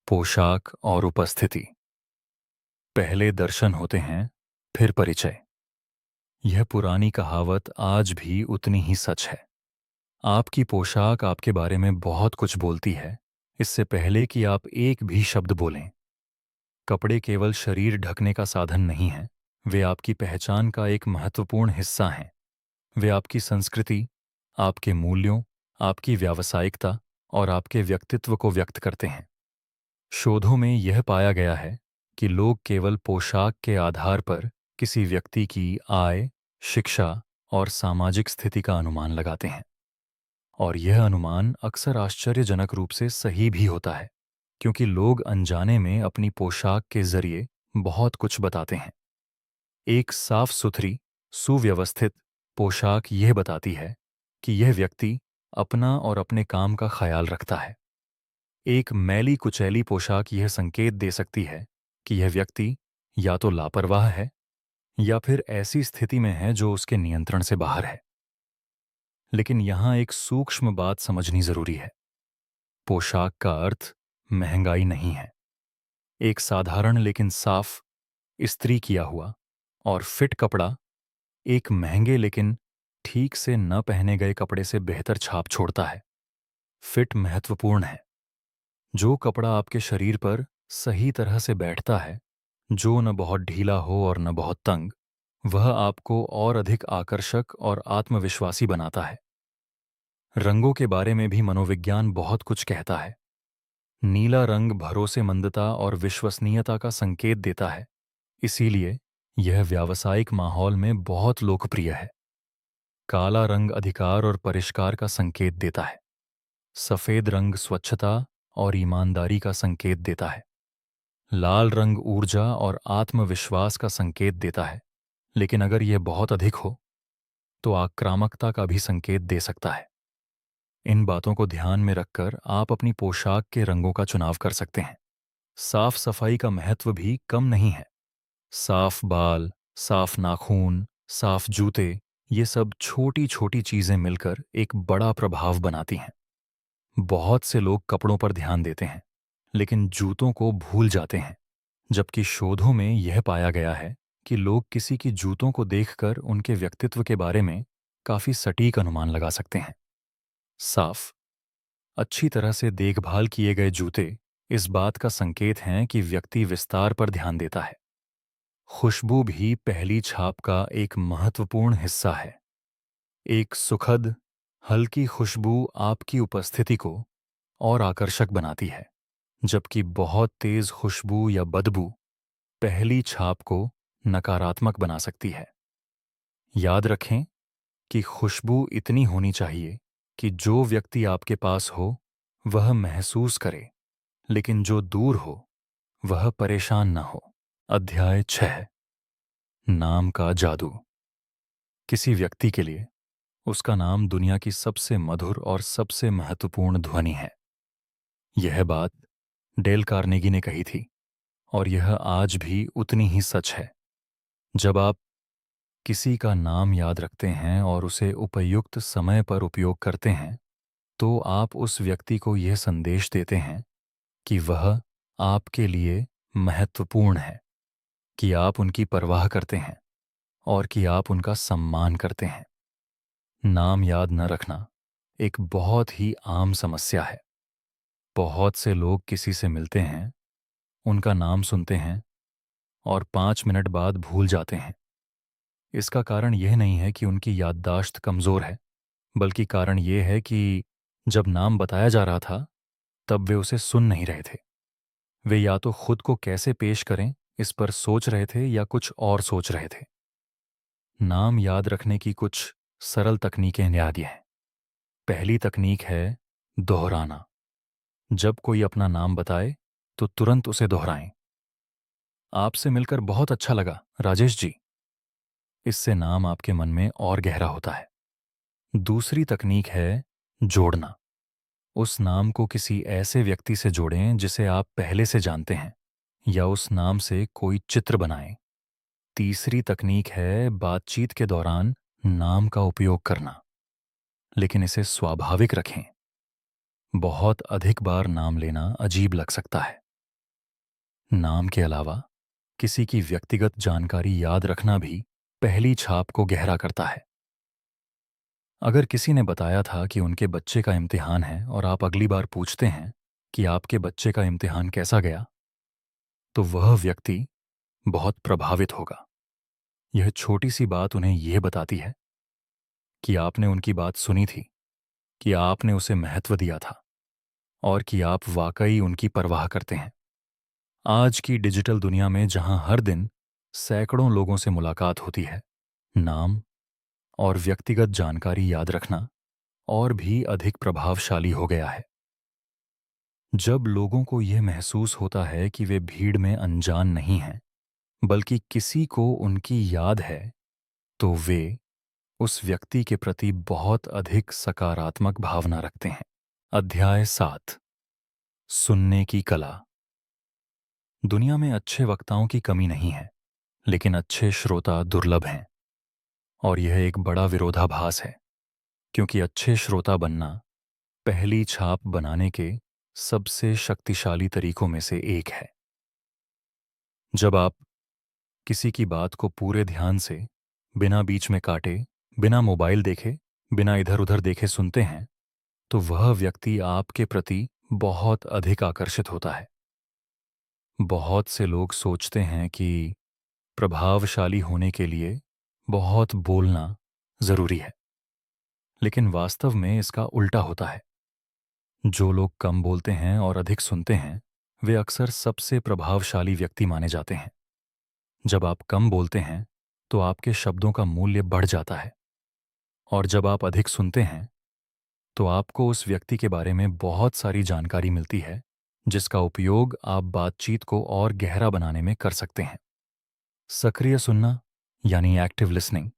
पोशाक और उपस्थिति। पहले दर्शन होते हैं, फिर परिचय। यह पुरानी कहावत आज भी उतनी ही सच है। आपकी पोशाक आपके बारे में बहुत कुछ बोलती है, इससे पहले कि आप एक भी शब्द बोलें। कपड़े केवल शरीर ढकने का साधन नहीं हैं, वे आपकी पहचान का एक महत्वपूर्ण हिस्सा हैं। वे आपकी संस्कृति, आपके मूल्यों, आपकी व्यावसायिकता और आपके व्यक्तित्व को व्यक्त करते हैं। शोधों में यह पाया गया है कि लोग केवल पोशाक के आधार पर किसी व्यक्ति की आय, शिक्षा और सामाजिक स्थिति का अनुमान लगाते हैं। और यह अनुमान अक्सर आश्चर्यजनक रूप से सही भी होता है, क्योंकि लोग अनजाने में अपनी पोशाक के जरिए बहुत कुछ बताते हैं। एक साफ सुथरी, सुव्यवस्थित पोशाक यह बताती है कि यह व्यक्ति अपना और अपने काम का ख्याल रखता है। एक मैली कुचैली पोशाक यह संकेत दे सकती है कि यह व्यक्ति या तो लापरवाह है या फिर ऐसी स्थिति में है जो उसके नियंत्रण से बाहर है। लेकिन यहां एक सूक्ष्म बात समझनी जरूरी है। पोशाक का अर्थ महंगाई नहीं है। एक साधारण लेकिन साफ, इस्त्री किया हुआ और फिट कपड़ा एक महंगे लेकिन ठीक से न पहने गए कपड़े से बेहतर छाप छोड़ता है। फिट महत्वपूर्ण है। जो कपड़ा आपके शरीर पर सही तरह से बैठता है, जो न बहुत ढीला हो और न बहुत तंग, वह आपको और अधिक आकर्षक और आत्मविश्वासी बनाता है। रंगों के बारे में भी मनोविज्ञान बहुत कुछ कहता है। नीला रंग भरोसेमंदता और विश्वसनीयता का संकेत देता है, इसीलिए यह व्यावसायिक माहौल में बहुत लोकप्रिय है। काला रंग अधिकार और परिष्कार का संकेत देता है। सफेद रंग स्वच्छता और ईमानदारी का संकेत देता है। लाल रंग ऊर्जा और आत्मविश्वास का संकेत देता है, लेकिन अगर यह बहुत अधिक हो तो आक्रामकता का भी संकेत दे सकता है। इन बातों को ध्यान में रखकर आप अपनी पोशाक के रंगों का चुनाव कर सकते हैं। साफ सफाई का महत्व भी कम नहीं है। साफ बाल, साफ नाखून, साफ जूते, ये सब छोटी छोटी चीजें मिलकर एक बड़ा प्रभाव बनाती हैं। बहुत से लोग कपड़ों पर ध्यान देते हैं लेकिन जूतों को भूल जाते हैं, जबकि शोधों में यह पाया गया है कि लोग किसी की जूतों को देखकर उनके व्यक्तित्व के बारे में काफी सटीक अनुमान लगा सकते हैं। साफ, अच्छी तरह से देखभाल किए गए जूते इस बात का संकेत हैं कि व्यक्ति विस्तार पर ध्यान देता है। खुशबू भी पहली छाप का एक महत्वपूर्ण हिस्सा है। एक सुखद, हल्की खुशबू आपकी उपस्थिति को और आकर्षक बनाती है, जबकि बहुत तेज खुशबू या बदबू पहली छाप को नकारात्मक बना सकती है। याद रखें कि खुशबू इतनी होनी चाहिए कि जो व्यक्ति आपके पास हो वह महसूस करे, लेकिन जो दूर हो वह परेशान न हो। अध्याय 6, नाम का जादू। किसी व्यक्ति के लिए उसका नाम दुनिया की सबसे मधुर और सबसे महत्वपूर्ण ध्वनि है। यह बात डेल कार्नेगी ने कही थी और यह आज भी उतनी ही सच है। जब आप किसी का नाम याद रखते हैं और उसे उपयुक्त समय पर उपयोग करते हैं तो आप उस व्यक्ति को यह संदेश देते हैं कि वह आपके लिए महत्वपूर्ण है, कि आप उनकी परवाह करते हैं और कि आप उनका सम्मान करते हैं। नाम याद न रखना एक बहुत ही आम समस्या है। बहुत से लोग किसी से मिलते हैं, उनका नाम सुनते हैं और 5 मिनट बाद भूल जाते हैं। इसका कारण यह नहीं है कि उनकी याददाश्त कमज़ोर है, बल्कि कारण यह है कि जब नाम बताया जा रहा था, तब वे उसे सुन नहीं रहे थे। वे या तो खुद को कैसे पेश करें, इस पर सोच रहे थे या कुछ और सोच रहे थे। नाम याद रखने की कुछ सरल तकनीकें न्यारी हैं। पहली तकनीक है दोहराना। जब कोई अपना नाम बताए, तो तुरंत उसे दोहराएं। आपसे मिलकर बहुत अच्छा लगा, राजेश जी। इससे नाम आपके मन में और गहरा होता है। दूसरी तकनीक है जोड़ना। उस नाम को किसी ऐसे व्यक्ति से जोड़ें जिसे आप पहले से जानते हैं, या उस नाम से कोई चित्र बनाएं। तीसरी तकनीक है बातचीत के दौरान नाम का उपयोग करना, लेकिन इसे स्वाभाविक रखें। बहुत अधिक बार नाम लेना अजीब लग सकता है। नाम के अलावा किसी की व्यक्तिगत जानकारी याद रखना भी पहली छाप को गहरा करता है। अगर किसी ने बताया था कि उनके बच्चे का इम्तिहान है और आप अगली बार पूछते हैं कि आपके बच्चे का इम्तिहान कैसा गया, तो वह व्यक्ति बहुत प्रभावित होगा। यह छोटी सी बात उन्हें यह बताती है कि आपने उनकी बात सुनी थी, कि आपने उसे महत्व दिया था और कि आप वाकई उनकी परवाह करते हैं। आज की डिजिटल दुनिया में जहां हर दिन सैकड़ों लोगों से मुलाकात होती है, नाम और व्यक्तिगत जानकारी याद रखना और भी अधिक प्रभावशाली हो गया है। जब लोगों को यह महसूस होता है कि वे भीड़ में अनजान नहीं हैं, बल्कि किसी को उनकी याद है, तो वे उस व्यक्ति के प्रति बहुत अधिक सकारात्मक भावना रखते हैं। अध्याय 7। सुनने की कला। दुनिया में अच्छे वक्ताओं की कमी नहीं है, लेकिन अच्छे श्रोता दुर्लभ हैं। और यह एक बड़ा विरोधाभास है, क्योंकि अच्छे श्रोता बनना पहली छाप बनाने के सबसे शक्तिशाली तरीकों में से एक है। जब आप किसी की बात को पूरे ध्यान से, बिना बीच में काटे, बिना मोबाइल देखे, बिना इधर उधर देखे सुनते हैं, तो वह व्यक्ति आपके प्रति बहुत अधिक आकर्षित होता है। बहुत से लोग सोचते हैं कि प्रभावशाली होने के लिए बहुत बोलना जरूरी है, लेकिन वास्तव में इसका उल्टा होता है। जो लोग कम बोलते हैं और अधिक सुनते हैं, वे अक्सर सबसे प्रभावशाली व्यक्ति माने जाते हैं। जब आप कम बोलते हैं, तो आपके शब्दों का मूल्य बढ़ जाता है, और जब आप अधिक सुनते हैं, तो आपको उस व्यक्ति के बारे में बहुत सारी जानकारी मिलती है, जिसका उपयोग आप बातचीत को और गहरा बनाने में कर सकते हैं। सक्रिय सुनना, यानी एक्टिव लिसनिंग,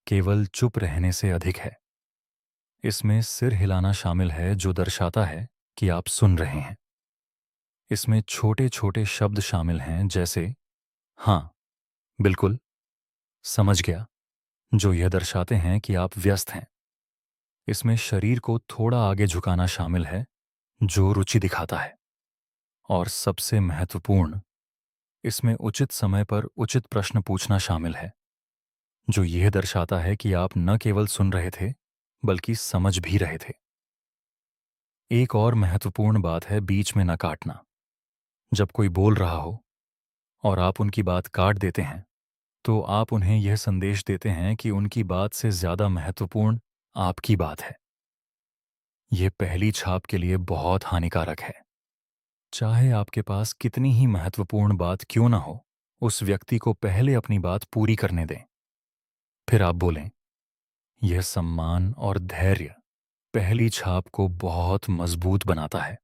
केवल चुप रहने से अधिक है। इसमें सिर हिलाना शामिल है, जो दर्शाता है कि आप सुन रहे हैं। इसमें छोटे छोटे शब्द शामिल हैं, जैसे हाँ, बिल्कुल, समझ गया, जो यह दर्शाते हैं कि आप व्यस्त हैं। इसमें शरीर को थोड़ा आगे झुकाना शामिल है, जो रुचि दिखाता है। और सबसे महत्वपूर्ण, इसमें उचित समय पर उचित प्रश्न पूछना शामिल है, जो यह दर्शाता है कि आप न केवल सुन रहे थे, बल्कि समझ भी रहे थे। एक और महत्वपूर्ण बात है बीच में न काटना। जब कोई बोल रहा हो और आप उनकी बात काट देते हैं, तो आप उन्हें यह संदेश देते हैं कि उनकी बात से ज्यादा महत्वपूर्ण आपकी बात है। यह पहली छाप के लिए बहुत हानिकारक है। चाहे आपके पास कितनी ही महत्वपूर्ण बात क्यों ना हो, उस व्यक्ति को पहले अपनी बात पूरी करने दें, फिर आप बोलें। यह सम्मान और धैर्य पहली छाप को बहुत मजबूत बनाता है।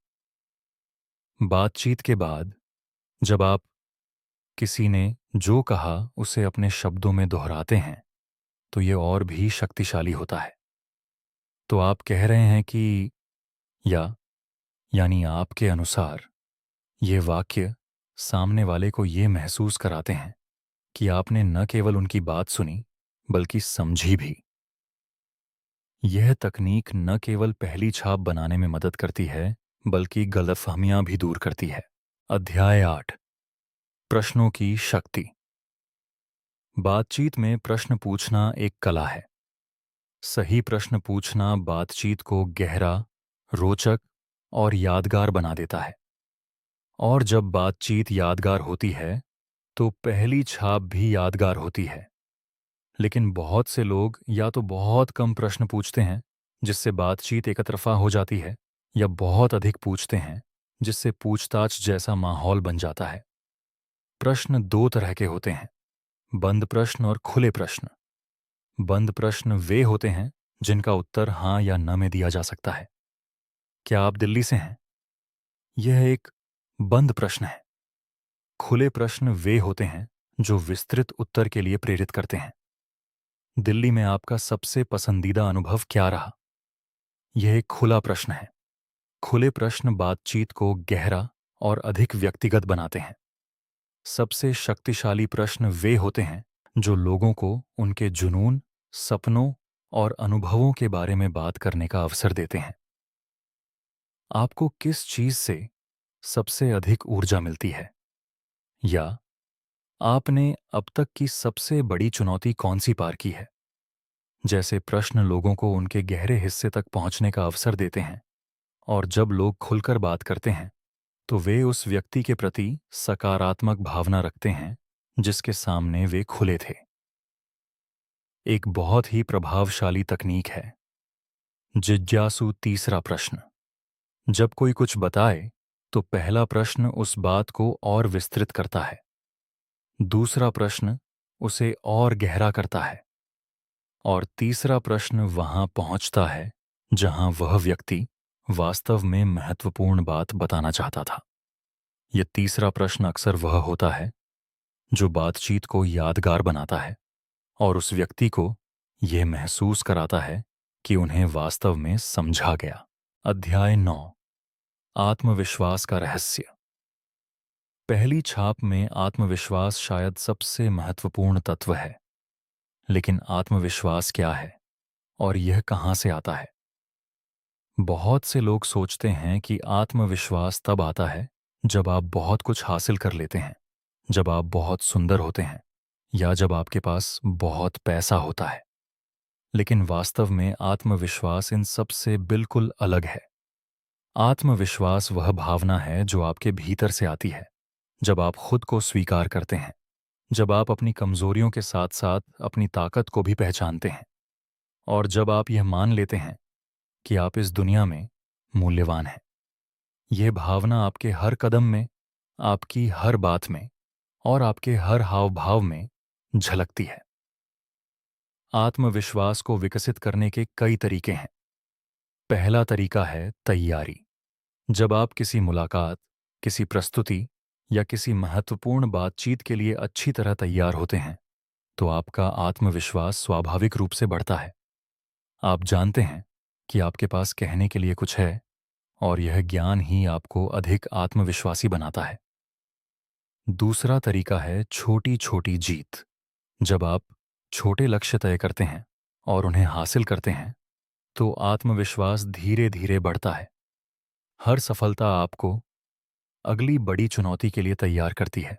बातचीत के बाद जब आप किसी ने जो कहा उसे अपने शब्दों में दोहराते हैं, तो यह और भी शक्तिशाली होता है। तो आप कह रहे हैं कि, या यानी आपके अनुसार, ये वाक्य सामने वाले को ये महसूस कराते हैं कि आपने न केवल उनकी बात सुनी, बल्कि समझी भी। यह तकनीक न केवल पहली छाप बनाने में मदद करती है, बल्कि गलतफहमियां भी दूर करती है। अध्याय 8। प्रश्नों की शक्ति। बातचीत में प्रश्न पूछना एक कला है। सही प्रश्न पूछना बातचीत को गहरा, रोचक और यादगार बना देता है। और जब बातचीत यादगार होती है, तो पहली छाप भी यादगार होती है। लेकिन बहुत से लोग या तो बहुत कम प्रश्न पूछते हैं, जिससे बातचीत एकतरफा हो जाती है, या बहुत अधिक पूछते हैं, जिससे पूछताछ जैसा माहौल बन जाता है। प्रश्न दो तरह के होते हैं: बंद प्रश्न और खुले प्रश्न। बंद प्रश्न वे होते हैं जिनका उत्तर हाँ या न में दिया जा सकता है। क्या आप दिल्ली से हैं? यह एक बंद प्रश्न है। खुले प्रश्न वे होते हैं जो विस्तृत उत्तर के लिए प्रेरित करते हैं। दिल्ली में आपका सबसे पसंदीदा अनुभव क्या रहा? यह एक खुला प्रश्न है। खुले प्रश्न बातचीत को गहरा और अधिक व्यक्तिगत बनाते हैं। सबसे शक्तिशाली प्रश्न वे होते हैं जो लोगों को उनके जुनून, सपनों और अनुभवों के बारे में बात करने का अवसर देते हैं। आपको किस चीज से सबसे अधिक ऊर्जा मिलती है? या आपने अब तक की सबसे बड़ी चुनौती कौन सी पार की है? जैसे प्रश्न लोगों को उनके गहरे हिस्से तक पहुंचने का अवसर देते हैं, और जब लोग खुलकर बात करते हैं तो वे उस व्यक्ति के प्रति सकारात्मक भावना रखते हैं जिसके सामने वे खुले थे। एक बहुत ही प्रभावशाली तकनीक है जिज्ञासु तीसरा प्रश्न। जब कोई कुछ बताए तो पहला प्रश्न उस बात को और विस्तृत करता है। दूसरा प्रश्न उसे और गहरा करता है, और तीसरा प्रश्न वहां पहुंचता है जहां वह व्यक्ति वास्तव में महत्वपूर्ण बात बताना चाहता था। यह तीसरा प्रश्न अक्सर वह होता है जो बातचीत को यादगार बनाता है और उस व्यक्ति को यह महसूस कराता है कि उन्हें वास्तव में समझा गया। अध्याय 9: आत्मविश्वास का रहस्य। पहली छाप में आत्मविश्वास शायद सबसे महत्वपूर्ण तत्व है। लेकिन आत्मविश्वास क्या है और यह कहां से आता है? बहुत से लोग सोचते हैं कि आत्मविश्वास तब आता है जब आप बहुत कुछ हासिल कर लेते हैं, जब आप बहुत सुंदर होते हैं, या जब आपके पास बहुत पैसा होता है। लेकिन वास्तव में आत्मविश्वास इन सब से बिल्कुल अलग है। आत्मविश्वास वह भावना है जो आपके भीतर से आती है जब आप खुद को स्वीकार करते हैं, जब आप अपनी कमजोरियों के साथ साथ अपनी ताकत को भी पहचानते हैं, और जब आप यह मान लेते हैं कि आप इस दुनिया में मूल्यवान हैं। यह भावना आपके हर कदम में, आपकी हर बात में और आपके हर हाव भाव में झलकती है। आत्मविश्वास को विकसित करने के कई तरीके हैं। पहला तरीका है तैयारी। जब आप किसी मुलाकात, किसी प्रस्तुति या किसी महत्वपूर्ण बातचीत के लिए अच्छी तरह तैयार होते हैं, तो आपका आत्मविश्वास स्वाभाविक रूप से बढ़ता है। आप जानते हैं कि आपके पास कहने के लिए कुछ है, और यह ज्ञान ही आपको अधिक आत्मविश्वासी बनाता है। दूसरा तरीका है छोटी छोटी जीत। जब आप छोटे लक्ष्य तय करते हैं और उन्हें हासिल करते हैं, तो आत्मविश्वास धीरे धीरे बढ़ता है। हर सफलता आपको अगली बड़ी चुनौती के लिए तैयार करती है,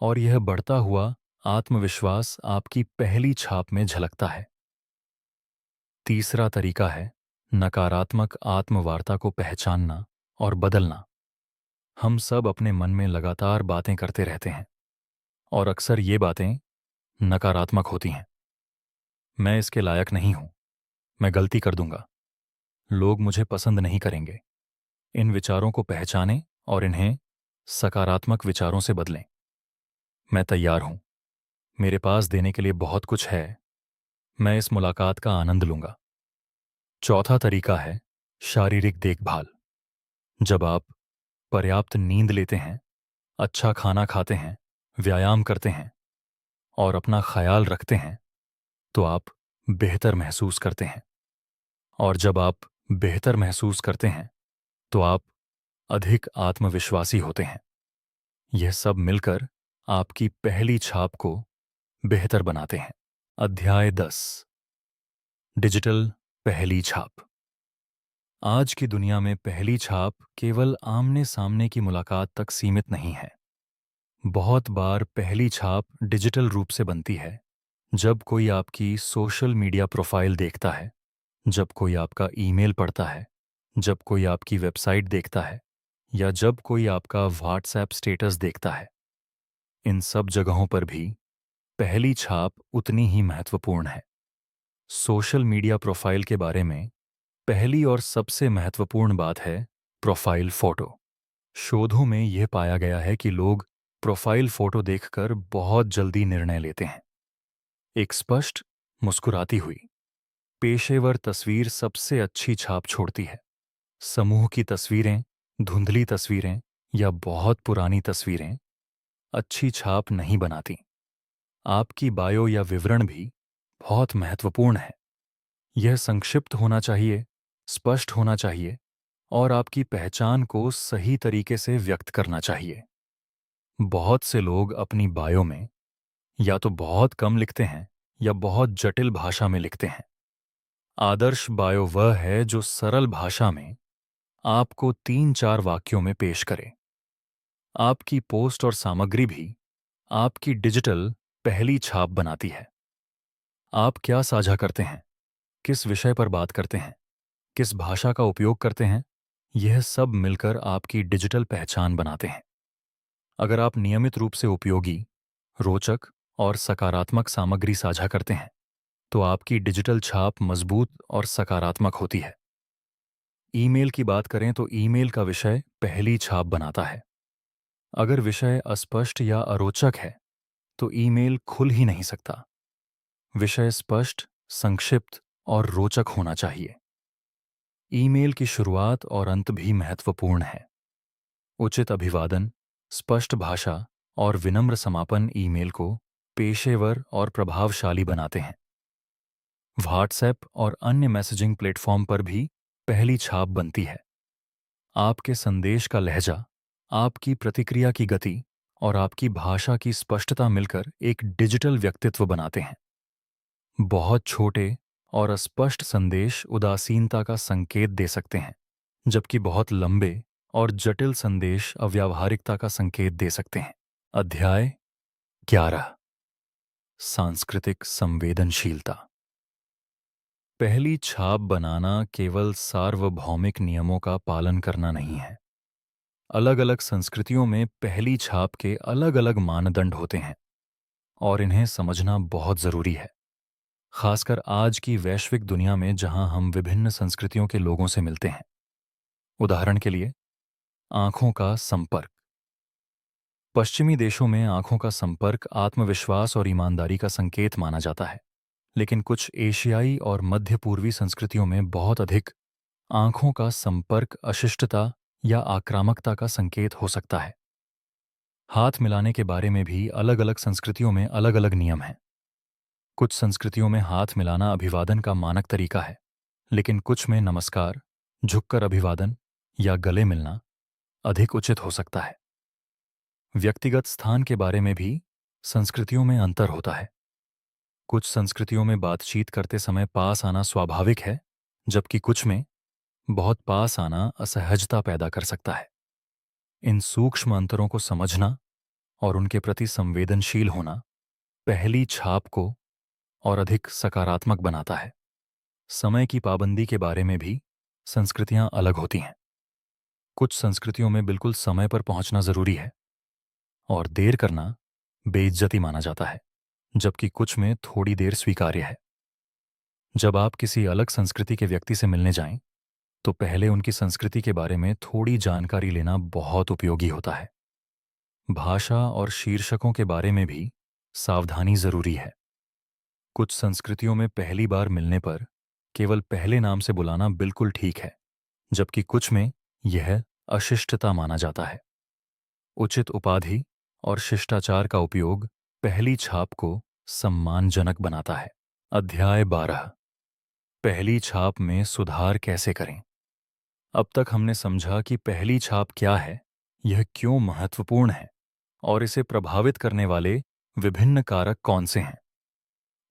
और यह बढ़ता हुआ आत्मविश्वास आपकी पहली छाप में झलकता है। तीसरा तरीका है नकारात्मक आत्मवार्ता को पहचानना और बदलना। हम सब अपने मन में लगातार बातें करते रहते हैं, और अक्सर ये बातें नकारात्मक होती हैं। मैं इसके लायक नहीं हूं, मैं गलती कर दूंगा, लोग मुझे पसंद नहीं करेंगे। इन विचारों को पहचानें और इन्हें सकारात्मक विचारों से बदलें। मैं तैयार हूं, मेरे पास देने के लिए बहुत कुछ है, मैं इस मुलाकात का आनंद लूंगा। चौथा तरीका है शारीरिक देखभाल। जब आप पर्याप्त नींद लेते हैं, अच्छा खाना खाते हैं, व्यायाम करते हैं और अपना ख्याल रखते हैं, तो आप बेहतर महसूस करते हैं। और जब आप बेहतर महसूस करते हैं, तो आप अधिक आत्मविश्वासी होते हैं। यह सब मिलकर आपकी पहली छाप को बेहतर बनाते हैं। अध्याय 10: डिजिटल पहली छाप। आज की दुनिया में पहली छाप केवल आमने सामने की मुलाकात तक सीमित नहीं है। बहुत बार पहली छाप डिजिटल रूप से बनती है जब कोई आपकी सोशल मीडिया प्रोफाइल देखता है, जब कोई आपका ईमेल पढ़ता है, जब कोई आपकी वेबसाइट देखता है या जब कोई आपका व्हाट्सएप स्टेटस देखता है। इन सब जगहों पर भी पहली छाप उतनी ही महत्वपूर्ण है। सोशल मीडिया प्रोफाइल के बारे में पहली और सबसे महत्वपूर्ण बात है प्रोफाइल फोटो। शोधों में यह पाया गया है कि लोग प्रोफाइल फोटो देखकर बहुत जल्दी निर्णय लेते हैं। एक स्पष्ट, मुस्कुराती हुई, पेशेवर तस्वीर सबसे अच्छी छाप छोड़ती है। समूह की तस्वीरें, धुंधली तस्वीरें या बहुत पुरानी तस्वीरें अच्छी छाप नहीं बनाती। आपकी बायो या विवरण भी बहुत महत्वपूर्ण है। यह संक्षिप्त होना चाहिए, स्पष्ट होना चाहिए और आपकी पहचान को सही तरीके से व्यक्त करना चाहिए। बहुत से लोग अपनी बायो में या तो बहुत कम लिखते हैं या बहुत जटिल भाषा में लिखते हैं। आदर्श बायो वह है जो सरल भाषा में आपको 3-4 वाक्यों में पेश करे। आपकी पोस्ट और सामग्री भी आपकी डिजिटल पहली छाप बनाती है। आप क्या साझा करते हैं, किस विषय पर बात करते हैं, किस भाषा का उपयोग करते हैं, यह सब मिलकर आपकी डिजिटल पहचान बनाते हैं। अगर आप नियमित रूप से उपयोगी, रोचक और सकारात्मक सामग्री साझा करते हैं, तो आपकी डिजिटल छाप मजबूत और सकारात्मक होती है। ईमेल की बात करें तो ईमेल का विषय पहली छाप बनाता है। अगर विषय अस्पष्ट या अरोचक है, तो ईमेल खुल ही नहीं सकता। विषय स्पष्ट, संक्षिप्त और रोचक होना चाहिए। ईमेल की शुरुआत और अंत भी महत्वपूर्ण है। उचित अभिवादन, स्पष्ट भाषा और विनम्र समापन ईमेल को पेशेवर और प्रभावशाली बनाते हैं। व्हाट्सएप और अन्य मैसेजिंग प्लेटफॉर्म पर भी पहली छाप बनती है। आपके संदेश का लहजा, आपकी प्रतिक्रिया की गति और आपकी भाषा की स्पष्टता मिलकर एक डिजिटल व्यक्तित्व बनाते हैं। बहुत छोटे और अस्पष्ट संदेश उदासीनता का संकेत दे सकते हैं, जबकि बहुत लंबे और जटिल संदेश अव्यावहारिकता का संकेत दे सकते हैं। अध्याय 11, सांस्कृतिक संवेदनशीलता। पहली छाप बनाना केवल सार्वभौमिक नियमों का पालन करना नहीं है। अलग अलग संस्कृतियों में पहली छाप के अलग अलग मानदंड होते हैं और इन्हें समझना बहुत जरूरी है, खासकर आज की वैश्विक दुनिया में जहां हम विभिन्न संस्कृतियों के लोगों से मिलते हैं। उदाहरण के लिए, आंखों का संपर्क। पश्चिमी देशों में आंखों का संपर्क आत्मविश्वास और ईमानदारी का संकेत माना जाता है, लेकिन कुछ एशियाई और मध्य पूर्वी संस्कृतियों में बहुत अधिक आंखों का संपर्क अशिष्टता या आक्रामकता का संकेत हो सकता है। हाथ मिलाने के बारे में भी अलग अलग संस्कृतियों में अलग अलग नियम हैं। कुछ संस्कृतियों में हाथ मिलाना अभिवादन का मानक तरीका है, लेकिन कुछ में नमस्कार, झुककर अभिवादन या गले मिलना अधिक उचित हो सकता है। व्यक्तिगत स्थान के बारे में भी संस्कृतियों में अंतर होता है। कुछ संस्कृतियों में बातचीत करते समय पास आना स्वाभाविक है, जबकि कुछ में बहुत पास आना असहजता पैदा कर सकता है। इन सूक्ष्म अंतरों को समझना और उनके प्रति संवेदनशील होना पहली छाप को और अधिक सकारात्मक बनाता है। समय की पाबंदी के बारे में भी संस्कृतियां अलग होती हैं। कुछ संस्कृतियों में बिल्कुल समय पर पहुंचना जरूरी है और देर करना बेइज्जती माना जाता है, जबकि कुछ में थोड़ी देर स्वीकार्य है। जब आप किसी अलग संस्कृति के व्यक्ति से मिलने जाएं, तो पहले उनकी संस्कृति के बारे में थोड़ी जानकारी लेना बहुत उपयोगी होता है। भाषा और शीर्षकों के बारे में भी सावधानी जरूरी है। कुछ संस्कृतियों में पहली बार मिलने पर केवल पहले नाम से बुलाना बिल्कुल ठीक है, जबकि कुछ में यह अशिष्टता माना जाता है। उचित उपाधि और शिष्टाचार का उपयोग पहली छाप को सम्मानजनक बनाता है। अध्याय 12, पहली छाप में सुधार कैसे करें। अब तक हमने समझा कि पहली छाप क्या है, यह क्यों महत्वपूर्ण है और इसे प्रभावित करने वाले विभिन्न कारक कौन से हैं।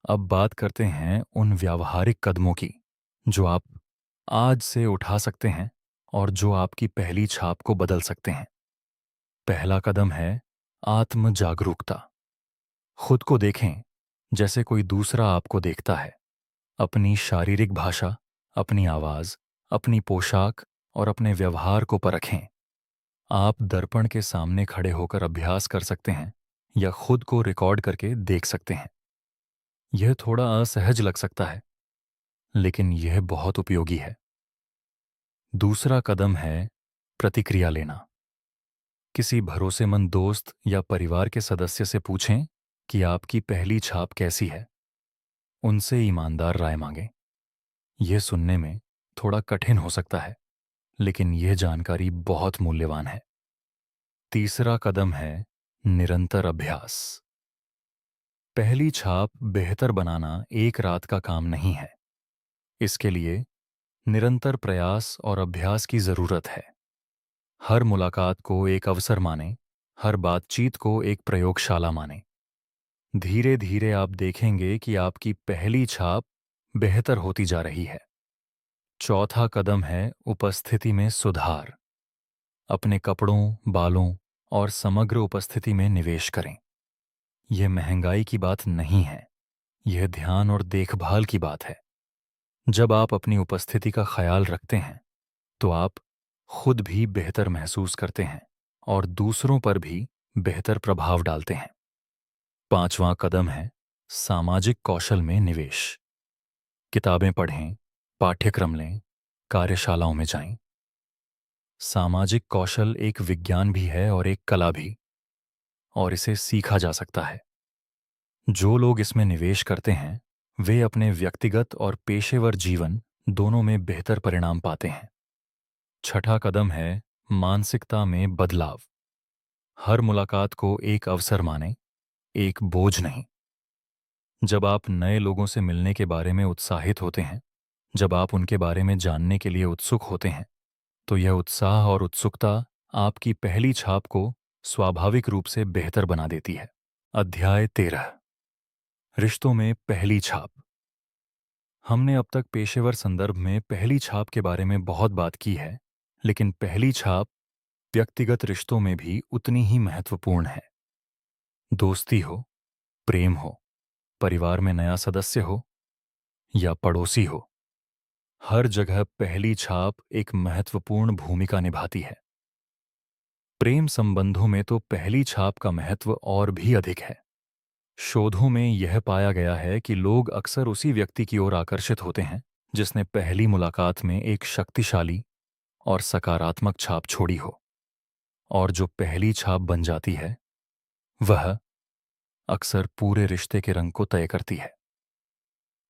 अब बात करते हैं उन व्यावहारिक कदमों की जो आप आज से उठा सकते हैं और जो आपकी पहली छाप को बदल सकते हैं। पहला कदम है आत्म जागरूकता। खुद को देखें जैसे कोई दूसरा आपको देखता है। अपनी शारीरिक भाषा, अपनी आवाज, अपनी पोशाक और अपने व्यवहार को परखें। आप दर्पण के सामने खड़े होकर अभ्यास कर सकते हैं या खुद को रिकॉर्ड करके देख सकते हैं। यह थोड़ा असहज लग सकता है, लेकिन यह बहुत उपयोगी है। दूसरा कदम है प्रतिक्रिया लेना। किसी भरोसेमंद दोस्त या परिवार के सदस्य से पूछें कि आपकी पहली छाप कैसी है। उनसे ईमानदार राय मांगें। यह सुनने में थोड़ा कठिन हो सकता है, लेकिन यह जानकारी बहुत मूल्यवान है। तीसरा कदम है निरंतर अभ्यास। पहली छाप बेहतर बनाना एक रात का काम नहीं है। इसके लिए निरंतर प्रयास और अभ्यास की जरूरत है। हर मुलाकात को एक अवसर मानें, हर बातचीत को एक प्रयोगशाला मानें। धीरे धीरे आप देखेंगे कि आपकी पहली छाप बेहतर होती जा रही है। चौथा कदम है उपस्थिति में सुधार। अपने कपड़ों, बालों और समग्र उपस्थिति में निवेश करें। यह महंगाई की बात नहीं है, यह ध्यान और देखभाल की बात है। जब आप अपनी उपस्थिति का ख्याल रखते हैं, तो आप खुद भी बेहतर महसूस करते हैं और दूसरों पर भी बेहतर प्रभाव डालते हैं। पांचवां कदम है सामाजिक कौशल में निवेश। किताबें पढ़ें, पाठ्यक्रम लें, कार्यशालाओं में जाएं। सामाजिक कौशल एक विज्ञान भी है और एक कला भी, और इसे सीखा जा सकता है। जो लोग इसमें निवेश करते हैं, वे अपने व्यक्तिगत और पेशेवर जीवन दोनों में बेहतर परिणाम पाते हैं। छठा कदम है मानसिकता में बदलाव। हर मुलाकात को एक अवसर मानें, एक बोझ नहीं। जब आप नए लोगों से मिलने के बारे में उत्साहित होते हैं, जब आप उनके बारे में जानने के लिए उत्सुक होते हैं, तो यह उत्साह और उत्सुकता आपकी पहली छाप को स्वाभाविक रूप से बेहतर बना देती है। अध्याय 13, रिश्तों में पहली छाप। हमने अब तक पेशेवर संदर्भ में पहली छाप के बारे में बहुत बात की है, लेकिन पहली छाप व्यक्तिगत रिश्तों में भी उतनी ही महत्वपूर्ण है। दोस्ती हो, प्रेम हो, परिवार में नया सदस्य हो या पड़ोसी हो, हर जगह पहली छाप एक महत्वपूर्ण भूमिका निभाती है। प्रेम संबंधों में तो पहली छाप का महत्व और भी अधिक है। शोधों में यह पाया गया है कि लोग अक्सर उसी व्यक्ति की ओर आकर्षित होते हैं जिसने पहली मुलाकात में एक शक्तिशाली और सकारात्मक छाप छोड़ी हो। और जो पहली छाप बन जाती है, वह अक्सर पूरे रिश्ते के रंग को तय करती है।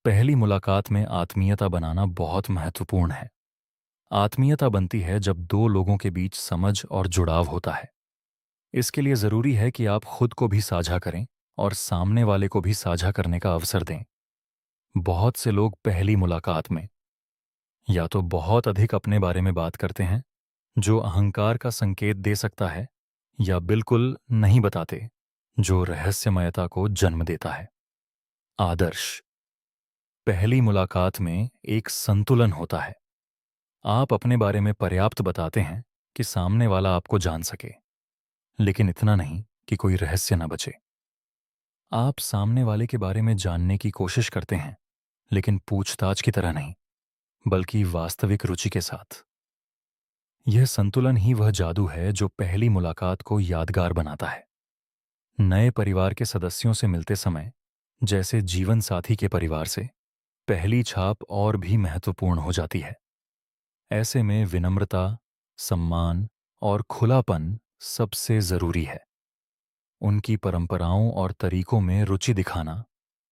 पहली मुलाकात में आत्मीयता बनाना बहुत महत्वपूर्ण है। आत्मीयता बनती है जब दो लोगों के बीच समझ और जुड़ाव होता है। इसके लिए जरूरी है कि आप खुद को भी साझा करें और सामने वाले को भी साझा करने का अवसर दें। बहुत से लोग पहली मुलाकात में या तो बहुत अधिक अपने बारे में बात करते हैं, जो अहंकार का संकेत दे सकता है, या बिल्कुल नहीं बताते, जो रहस्यमयता को जन्म देता है। आदर्श पहली मुलाकात में एक संतुलन होता है। आप अपने बारे में पर्याप्त बताते हैं कि सामने वाला आपको जान सके, लेकिन इतना नहीं कि कोई रहस्य न बचे। आप सामने वाले के बारे में जानने की कोशिश करते हैं, लेकिन पूछताछ की तरह नहीं, बल्कि वास्तविक रुचि के साथ। यह संतुलन ही वह जादू है जो पहली मुलाकात को यादगार बनाता है। नए परिवार के सदस्यों से मिलते समय, जैसे जीवन साथी के परिवार से, पहली छाप और भी महत्वपूर्ण हो जाती है। ऐसे में विनम्रता, सम्मान और खुलापन सबसे जरूरी है। उनकी परंपराओं और तरीकों में रुचि दिखाना,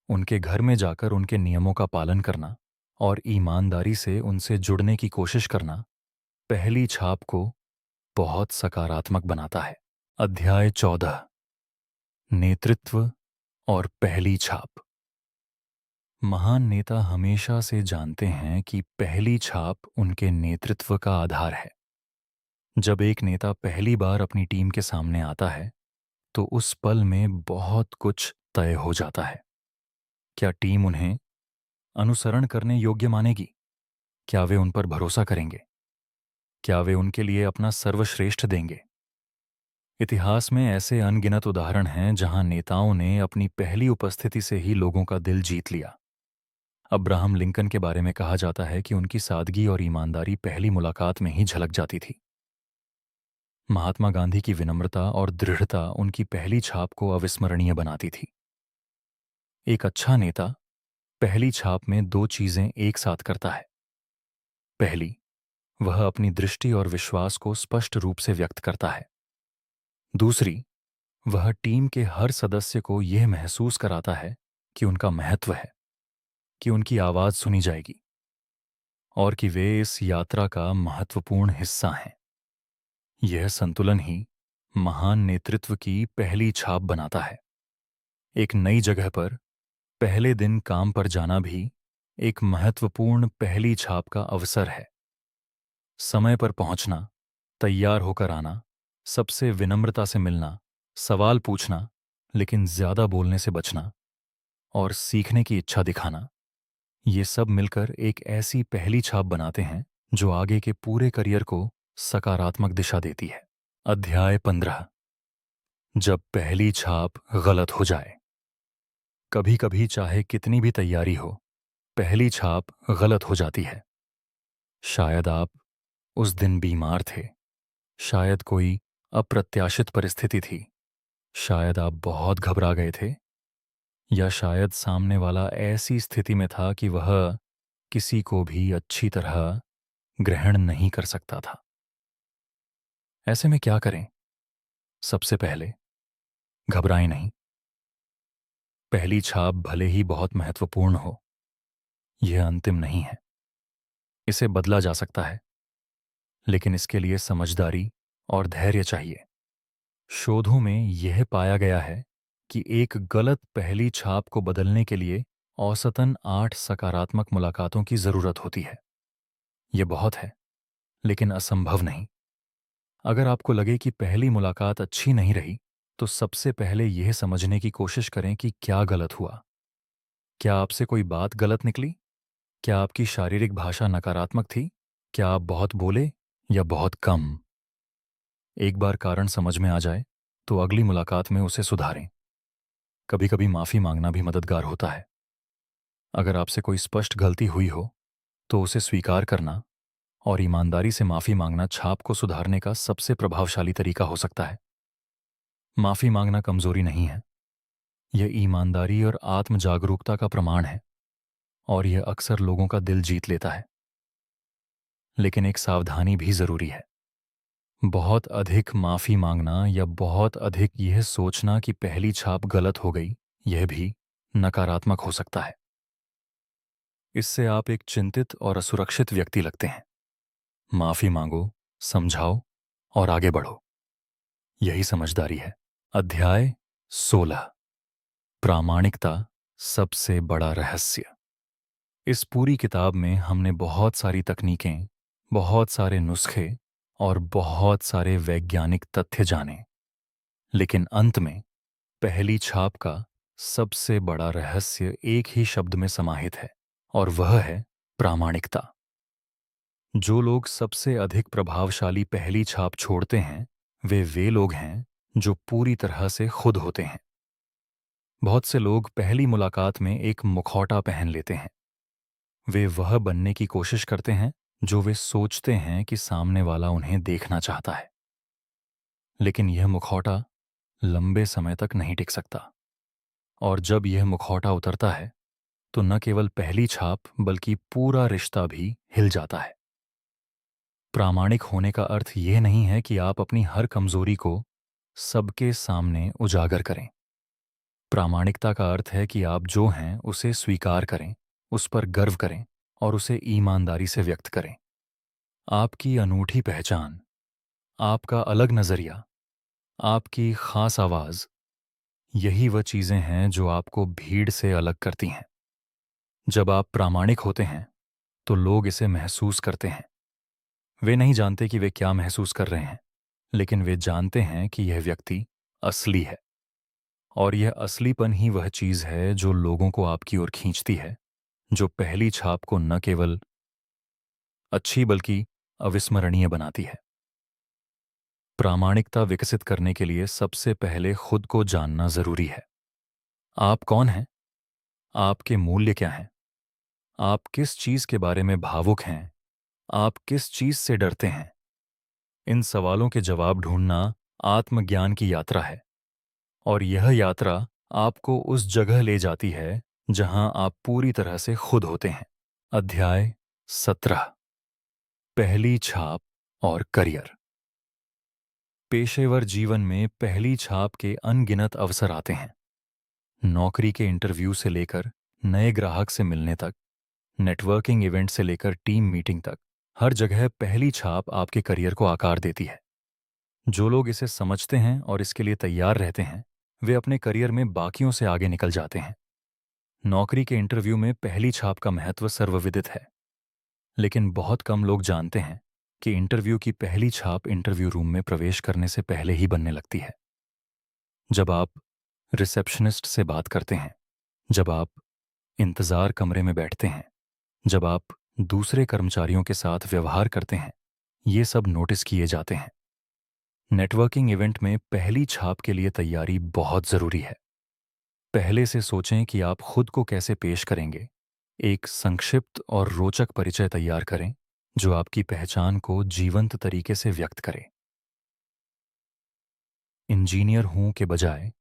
उनके घर में जाकर उनके नियमों का पालन करना और ईमानदारी से उनसे जुड़ने की कोशिश करना पहली छाप को बहुत सकारात्मक बनाता है। अध्याय 14, नेतृत्व और पहली छाप। महान नेता हमेशा से जानते हैं कि पहली छाप उनके नेतृत्व का आधार है। जब एक नेता पहली बार अपनी टीम के सामने आता है, तो उस पल में बहुत कुछ तय हो जाता है। क्या टीम उन्हें अनुसरण करने योग्य मानेगी? क्या वे उन पर भरोसा करेंगे? क्या वे उनके लिए अपना सर्वश्रेष्ठ देंगे? इतिहास में ऐसे अनगिनत उदाहरण हैं जहां नेताओं ने अपनी पहली उपस्थिति से ही लोगों का दिल जीत लिया। अब्राहम लिंकन के बारे में कहा जाता है कि उनकी सादगी और ईमानदारी पहली मुलाकात में ही झलक जाती थी। महात्मा गांधी की विनम्रता और दृढ़ता उनकी पहली छाप को अविस्मरणीय बनाती थी। एक अच्छा नेता पहली छाप में दो चीजें एक साथ करता है। पहली, वह अपनी दृष्टि और विश्वास को स्पष्ट रूप से व्यक्त करता है। दूसरी, वह टीम के हर सदस्य को यह महसूस कराता है कि उनका महत्व है, कि उनकी आवाज सुनी जाएगी और कि वे इस यात्रा का महत्वपूर्ण हिस्सा हैं। यह संतुलन ही महान नेतृत्व की पहली छाप बनाता है। एक नई जगह पर पहले दिन काम पर जाना भी एक महत्वपूर्ण पहली छाप का अवसर है। समय पर पहुंचना, तैयार होकर आना, सबसे विनम्रता से मिलना, सवाल पूछना लेकिन ज्यादा बोलने से बचना और सीखने की इच्छा दिखाना, ये सब मिलकर एक ऐसी पहली छाप बनाते हैं जो आगे के पूरे करियर को सकारात्मक दिशा देती है। अध्याय 15। जब पहली छाप गलत हो जाए। कभी कभी चाहे कितनी भी तैयारी हो, पहली छाप गलत हो जाती है। शायद आप उस दिन बीमार थे, शायद कोई अप्रत्याशित परिस्थिति थी, शायद आप बहुत घबरा गए थे, या शायद सामने वाला ऐसी स्थिति में था कि वह किसी को भी अच्छी तरह ग्रहण नहीं कर सकता था। ऐसे में क्या करें? सबसे पहले, घबराएं नहीं। पहली छाप भले ही बहुत महत्वपूर्ण हो, यह अंतिम नहीं है। इसे बदला जा सकता है, लेकिन इसके लिए समझदारी और धैर्य चाहिए। शोधों में यह पाया गया है कि एक गलत पहली छाप को बदलने के लिए औसतन 8 सकारात्मक मुलाकातों की जरूरत होती है। यह बहुत है, लेकिन असंभव नहीं। अगर आपको लगे कि पहली मुलाकात अच्छी नहीं रही, तो सबसे पहले यह समझने की कोशिश करें कि क्या गलत हुआ। क्या आपसे कोई बात गलत निकली? क्या आपकी शारीरिक भाषा नकारात्मक थी? क्या आप बहुत बोले या बहुत कम? एक बार कारण समझ में आ जाए तो अगली मुलाकात में उसे सुधारें। कभी कभी माफी मांगना भी मददगार होता है। अगर आपसे कोई स्पष्ट गलती हुई हो तो उसे स्वीकार करना और ईमानदारी से माफी मांगना छाप को सुधारने का सबसे प्रभावशाली तरीका हो सकता है। माफी मांगना कमजोरी नहीं है, यह ईमानदारी और आत्म जागरूकता का प्रमाण है, और यह अक्सर लोगों का दिल जीत लेता है। लेकिन एक सावधानी भी जरूरी है। बहुत अधिक माफी मांगना या बहुत अधिक यह सोचना कि पहली छाप गलत हो गई, यह भी नकारात्मक हो सकता है। इससे आप एक चिंतित और असुरक्षित व्यक्ति लगते हैं। माफी मांगो, समझाओ और आगे बढ़ो। यही समझदारी है। अध्याय 16। प्रामाणिकता सबसे बड़ा रहस्य। इस पूरी किताब में हमने बहुत सारी तकनीकें, बहुत सारे नुस्खे और बहुत सारे वैज्ञानिक तथ्य जाने, लेकिन अंत में पहली छाप का सबसे बड़ा रहस्य एक ही शब्द में समाहित है, और वह है प्रामाणिकता। जो लोग सबसे अधिक प्रभावशाली पहली छाप छोड़ते हैं, वे लोग हैं जो पूरी तरह से खुद होते हैं। बहुत से लोग पहली मुलाकात में एक मुखौटा पहन लेते हैं। वे वह बनने की कोशिश करते हैं जो वे सोचते हैं कि सामने वाला उन्हें देखना चाहता है। लेकिन यह मुखौटा लंबे समय तक नहीं टिक सकता, और जब यह मुखौटा उतरता है तो न केवल पहली छाप बल्कि पूरा रिश्ता भी हिल जाता है। प्रामाणिक होने का अर्थ यह नहीं है कि आप अपनी हर कमजोरी को सबके सामने उजागर करें। प्रामाणिकता का अर्थ है कि आप जो हैं उसे स्वीकार करें, उस पर गर्व करें और उसे ईमानदारी से व्यक्त करें। आपकी अनूठी पहचान, आपका अलग नजरिया, आपकी खास आवाज, यही वह चीजें हैं जो आपको भीड़ से अलग करती हैं। जब आप प्रामाणिक होते हैं तो लोग इसे महसूस करते हैं। वे नहीं जानते कि वे क्या महसूस कर रहे हैं, लेकिन वे जानते हैं कि यह व्यक्ति असली है। और यह असलीपन ही वह चीज है जो लोगों को आपकी ओर खींचती है, जो पहली छाप को न केवल अच्छी बल्कि अविस्मरणीय बनाती है। प्रामाणिकता विकसित करने के लिए सबसे पहले खुद को जानना जरूरी है। आप कौन हैं? आपके मूल्य क्या हैं? आप किस चीज के बारे में भावुक हैं? आप किस चीज से डरते हैं? इन सवालों के जवाब ढूंढना आत्मज्ञान की यात्रा है, और यह यात्रा आपको उस जगह ले जाती है जहां आप पूरी तरह से खुद होते हैं। अध्याय 17। पहली छाप और करियर। पेशेवर जीवन में पहली छाप के अनगिनत अवसर आते हैं। नौकरी के इंटरव्यू से लेकर नए ग्राहक से मिलने तक, नेटवर्किंग इवेंट से लेकर टीम मीटिंग तक, हर जगह पहली छाप आपके करियर को आकार देती है। जो लोग इसे समझते हैं और इसके लिए तैयार रहते हैं, वे अपने करियर में बाकियों से आगे निकल जाते हैं। नौकरी के इंटरव्यू में पहली छाप का महत्व सर्वविदित है, लेकिन बहुत कम लोग जानते हैं कि इंटरव्यू की पहली छाप इंटरव्यू रूम में प्रवेश करने से पहले ही बनने लगती है। जब आप रिसेप्शनिस्ट से बात करते हैं, जब आप इंतजार कमरे में बैठते हैं, जब आप दूसरे कर्मचारियों के साथ व्यवहार करते हैं, ये सब नोटिस किए जाते हैं। नेटवर्किंग इवेंट में पहली छाप के लिए तैयारी बहुत जरूरी है। पहले से सोचें कि आप खुद को कैसे पेश करेंगे। एक संक्षिप्त और रोचक परिचय तैयार करें जो आपकी पहचान को जीवंत तरीके से व्यक्त करे। इंजीनियर हूं के बजाय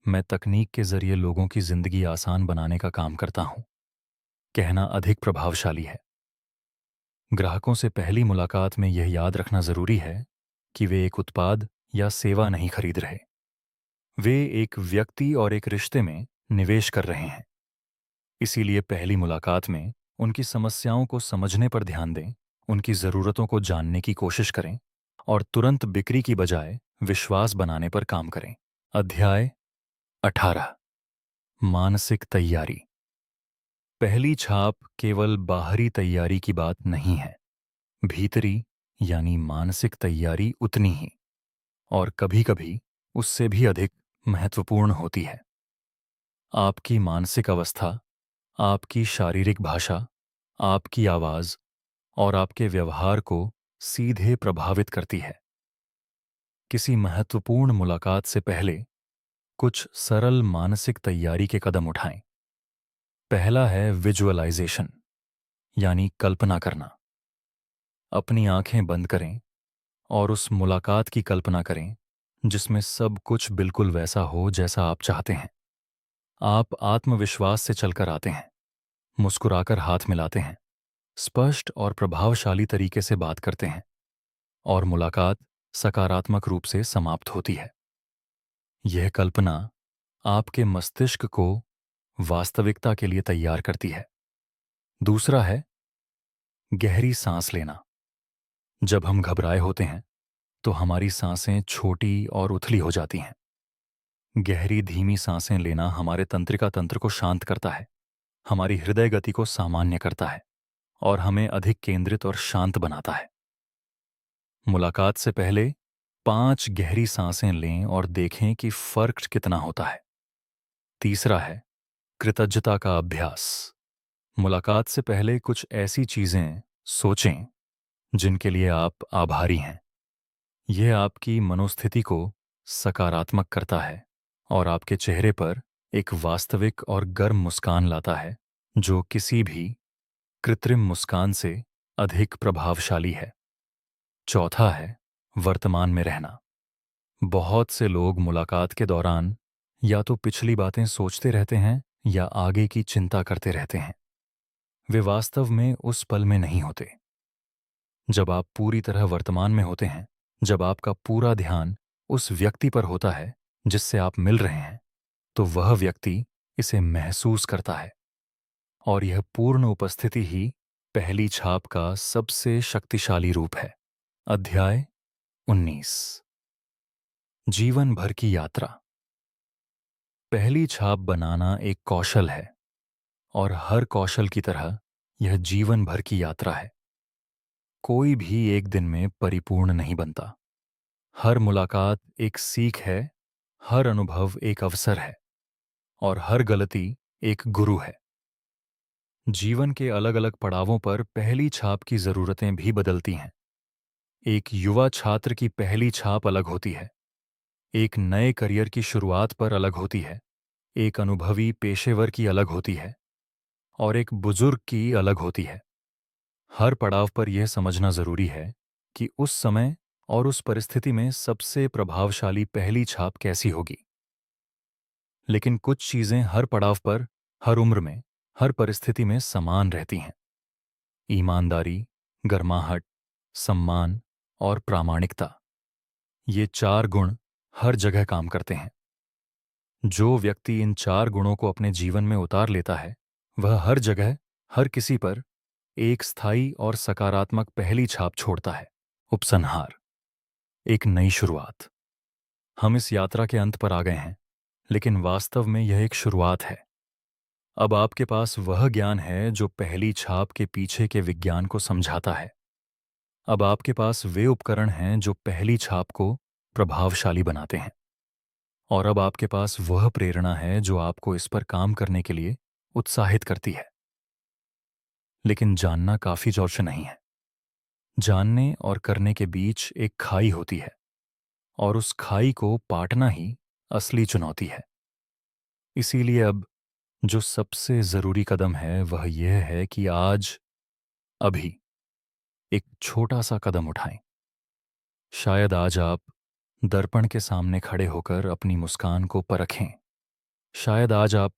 मैं तकनीक के जरिए लोगों की जिंदगी आसान बनाने का काम करता हूं, कहना अधिक प्रभावशाली है। ग्राहकों से पहली मुलाकात में यह याद रखना जरूरी है कि वे एक उत्पाद या सेवा नहीं खरीद रहे, वे एक व्यक्ति और एक रिश्ते में निवेश कर रहे हैं। इसीलिए पहली मुलाकात में उनकी समस्याओं को समझने पर ध्यान दें, उनकी ज़रूरतों को जानने की कोशिश करें और तुरंत बिक्री की बजाय विश्वास बनाने पर काम करें। अध्याय 18। मानसिक तैयारी। पहली छाप केवल बाहरी तैयारी की बात नहीं है, भीतरी यानी मानसिक तैयारी उतनी ही और कभी-कभी उससे भी अधिक महत्वपूर्ण होती है। आपकी मानसिक अवस्था आपकी शारीरिक भाषा, आपकी आवाज और आपके व्यवहार को सीधे प्रभावित करती है। किसी महत्वपूर्ण मुलाकात से पहले कुछ सरल मानसिक तैयारी के कदम उठाएं। पहला है विजुअलाइजेशन, यानी कल्पना करना। अपनी आंखें बंद करें और उस मुलाकात की कल्पना करें जिसमें सब कुछ बिल्कुल वैसा हो जैसा आप चाहते हैं। आप आत्मविश्वास से चलकर आते हैं, मुस्कुराकर हाथ मिलाते हैं, स्पष्ट और प्रभावशाली तरीके से बात करते हैं और मुलाकात सकारात्मक रूप से समाप्त होती है। यह कल्पना आपके मस्तिष्क को वास्तविकता के लिए तैयार करती है। दूसरा है गहरी सांस लेना। जब हम घबराए होते हैं तो हमारी सांसें छोटी और उथली हो जाती हैं। गहरी धीमी सांसें लेना हमारे तंत्रिका तंत्र को शांत करता है, हमारी हृदय गति को सामान्य करता है और हमें अधिक केंद्रित और शांत बनाता है। मुलाकात से पहले 5 गहरी सांसें लें और देखें कि फर्क कितना होता है। तीसरा है कृतज्ञता का अभ्यास। मुलाकात से पहले कुछ ऐसी चीजें सोचें जिनके लिए आप आभारी हैं। यह आपकी मनोस्थिति को सकारात्मक करता है और आपके चेहरे पर एक वास्तविक और गर्म मुस्कान लाता है जो किसी भी कृत्रिम मुस्कान से अधिक प्रभावशाली है। चौथा है वर्तमान में रहना। बहुत से लोग मुलाकात के दौरान या तो पिछली बातें सोचते रहते हैं या आगे की चिंता करते रहते हैं। वे वास्तव में उस पल में नहीं होते। जब आप पूरी तरह वर्तमान में होते हैं, जब आपका पूरा ध्यान उस व्यक्ति पर होता है जिससे आप मिल रहे हैं, तो वह व्यक्ति इसे महसूस करता है और यह पूर्ण उपस्थिति ही पहली छाप का सबसे शक्तिशाली रूप है। अध्याय 19। जीवन भर की यात्रा। पहली छाप बनाना एक कौशल है और हर कौशल की तरह यह जीवन भर की यात्रा है। कोई भी एक दिन में परिपूर्ण नहीं बनता। हर मुलाकात एक सीख है, हर अनुभव एक अवसर है और हर गलती एक गुरु है। जीवन के अलग अलग पड़ावों पर पहली छाप की जरूरतें भी बदलती हैं। एक युवा छात्र की पहली छाप अलग होती है, एक नए करियर की शुरुआत पर अलग होती है, एक अनुभवी पेशेवर की अलग होती है और एक बुजुर्ग की अलग होती है। हर पड़ाव पर यह समझना जरूरी है कि उस समय और उस परिस्थिति में सबसे प्रभावशाली पहली छाप कैसी होगी। लेकिन कुछ चीजें हर पड़ाव पर, हर उम्र में, हर परिस्थिति में समान रहती हैं। ईमानदारी, गर्माहट, सम्मान और प्रामाणिकता, ये चार गुण हर जगह काम करते हैं। जो व्यक्ति इन चार गुणों को अपने जीवन में उतार लेता है, वह हर जगह, हर किसी पर एक स्थायी और सकारात्मक पहली छाप छोड़ता है। उपसंहार, एक नई शुरुआत। हम इस यात्रा के अंत पर आ गए हैं, लेकिन वास्तव में यह एक शुरुआत है। अब आपके पास वह ज्ञान है जो पहली छाप के पीछे के विज्ञान को समझाता है। अब आपके पास वे उपकरण हैं जो पहली छाप को प्रभावशाली बनाते हैं। और अब आपके पास वह प्रेरणा है जो आपको इस पर काम करने के लिए उत्साहित करती है। लेकिन जानना काफी जोर से नहीं है। जानने और करने के बीच एक खाई होती है, और उस खाई को पाटना ही असली चुनौती है। इसीलिए अब जो सबसे जरूरी कदम है वह यह है कि आज, अभी, एक छोटा सा कदम उठाएं। शायद आज आप दर्पण के सामने खड़े होकर अपनी मुस्कान को परखें। शायद आज आप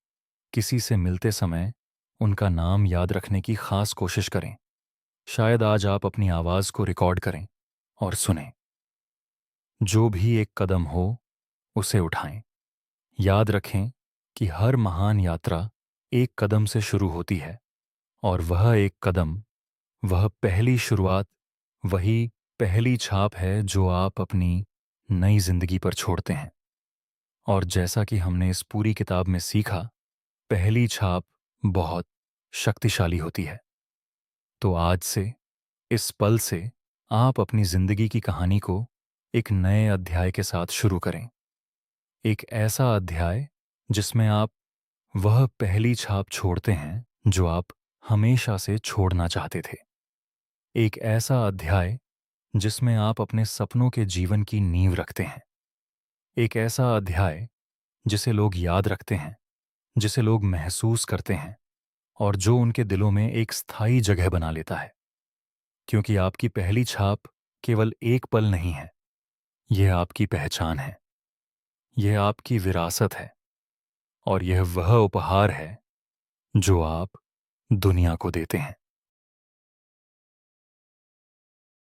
किसी से मिलते समय उनका नाम याद रखने की खास कोशिश करें। शायद आज आप अपनी आवाज को रिकॉर्ड करें और सुनें। जो भी एक कदम हो, उसे उठाएं। याद रखें कि हर महान यात्रा एक कदम से शुरू होती है, और वह एक कदम, वह पहली शुरुआत, वही पहली छाप है जो आप अपनी नई जिंदगी पर छोड़ते हैं। और जैसा कि हमने इस पूरी किताब में सीखा, पहली छाप बहुत शक्तिशाली होती है। तो आज से, इस पल से, आप अपनी जिंदगी की कहानी को एक नए अध्याय के साथ शुरू करें। एक ऐसा अध्याय जिसमें आप वह पहली छाप छोड़ते हैं जो आप हमेशा से छोड़ना चाहते थे। एक ऐसा अध्याय जिसमें आप अपने सपनों के जीवन की नींव रखते हैं। एक ऐसा अध्याय जिसे लोग याद रखते हैं, जिसे लोग महसूस करते हैं, और जो उनके दिलों में एक स्थायी जगह बना लेता है। क्योंकि आपकी पहली छाप केवल एक पल नहीं है, यह आपकी पहचान है, यह आपकी विरासत है, और यह वह उपहार है जो आप दुनिया को देते हैं।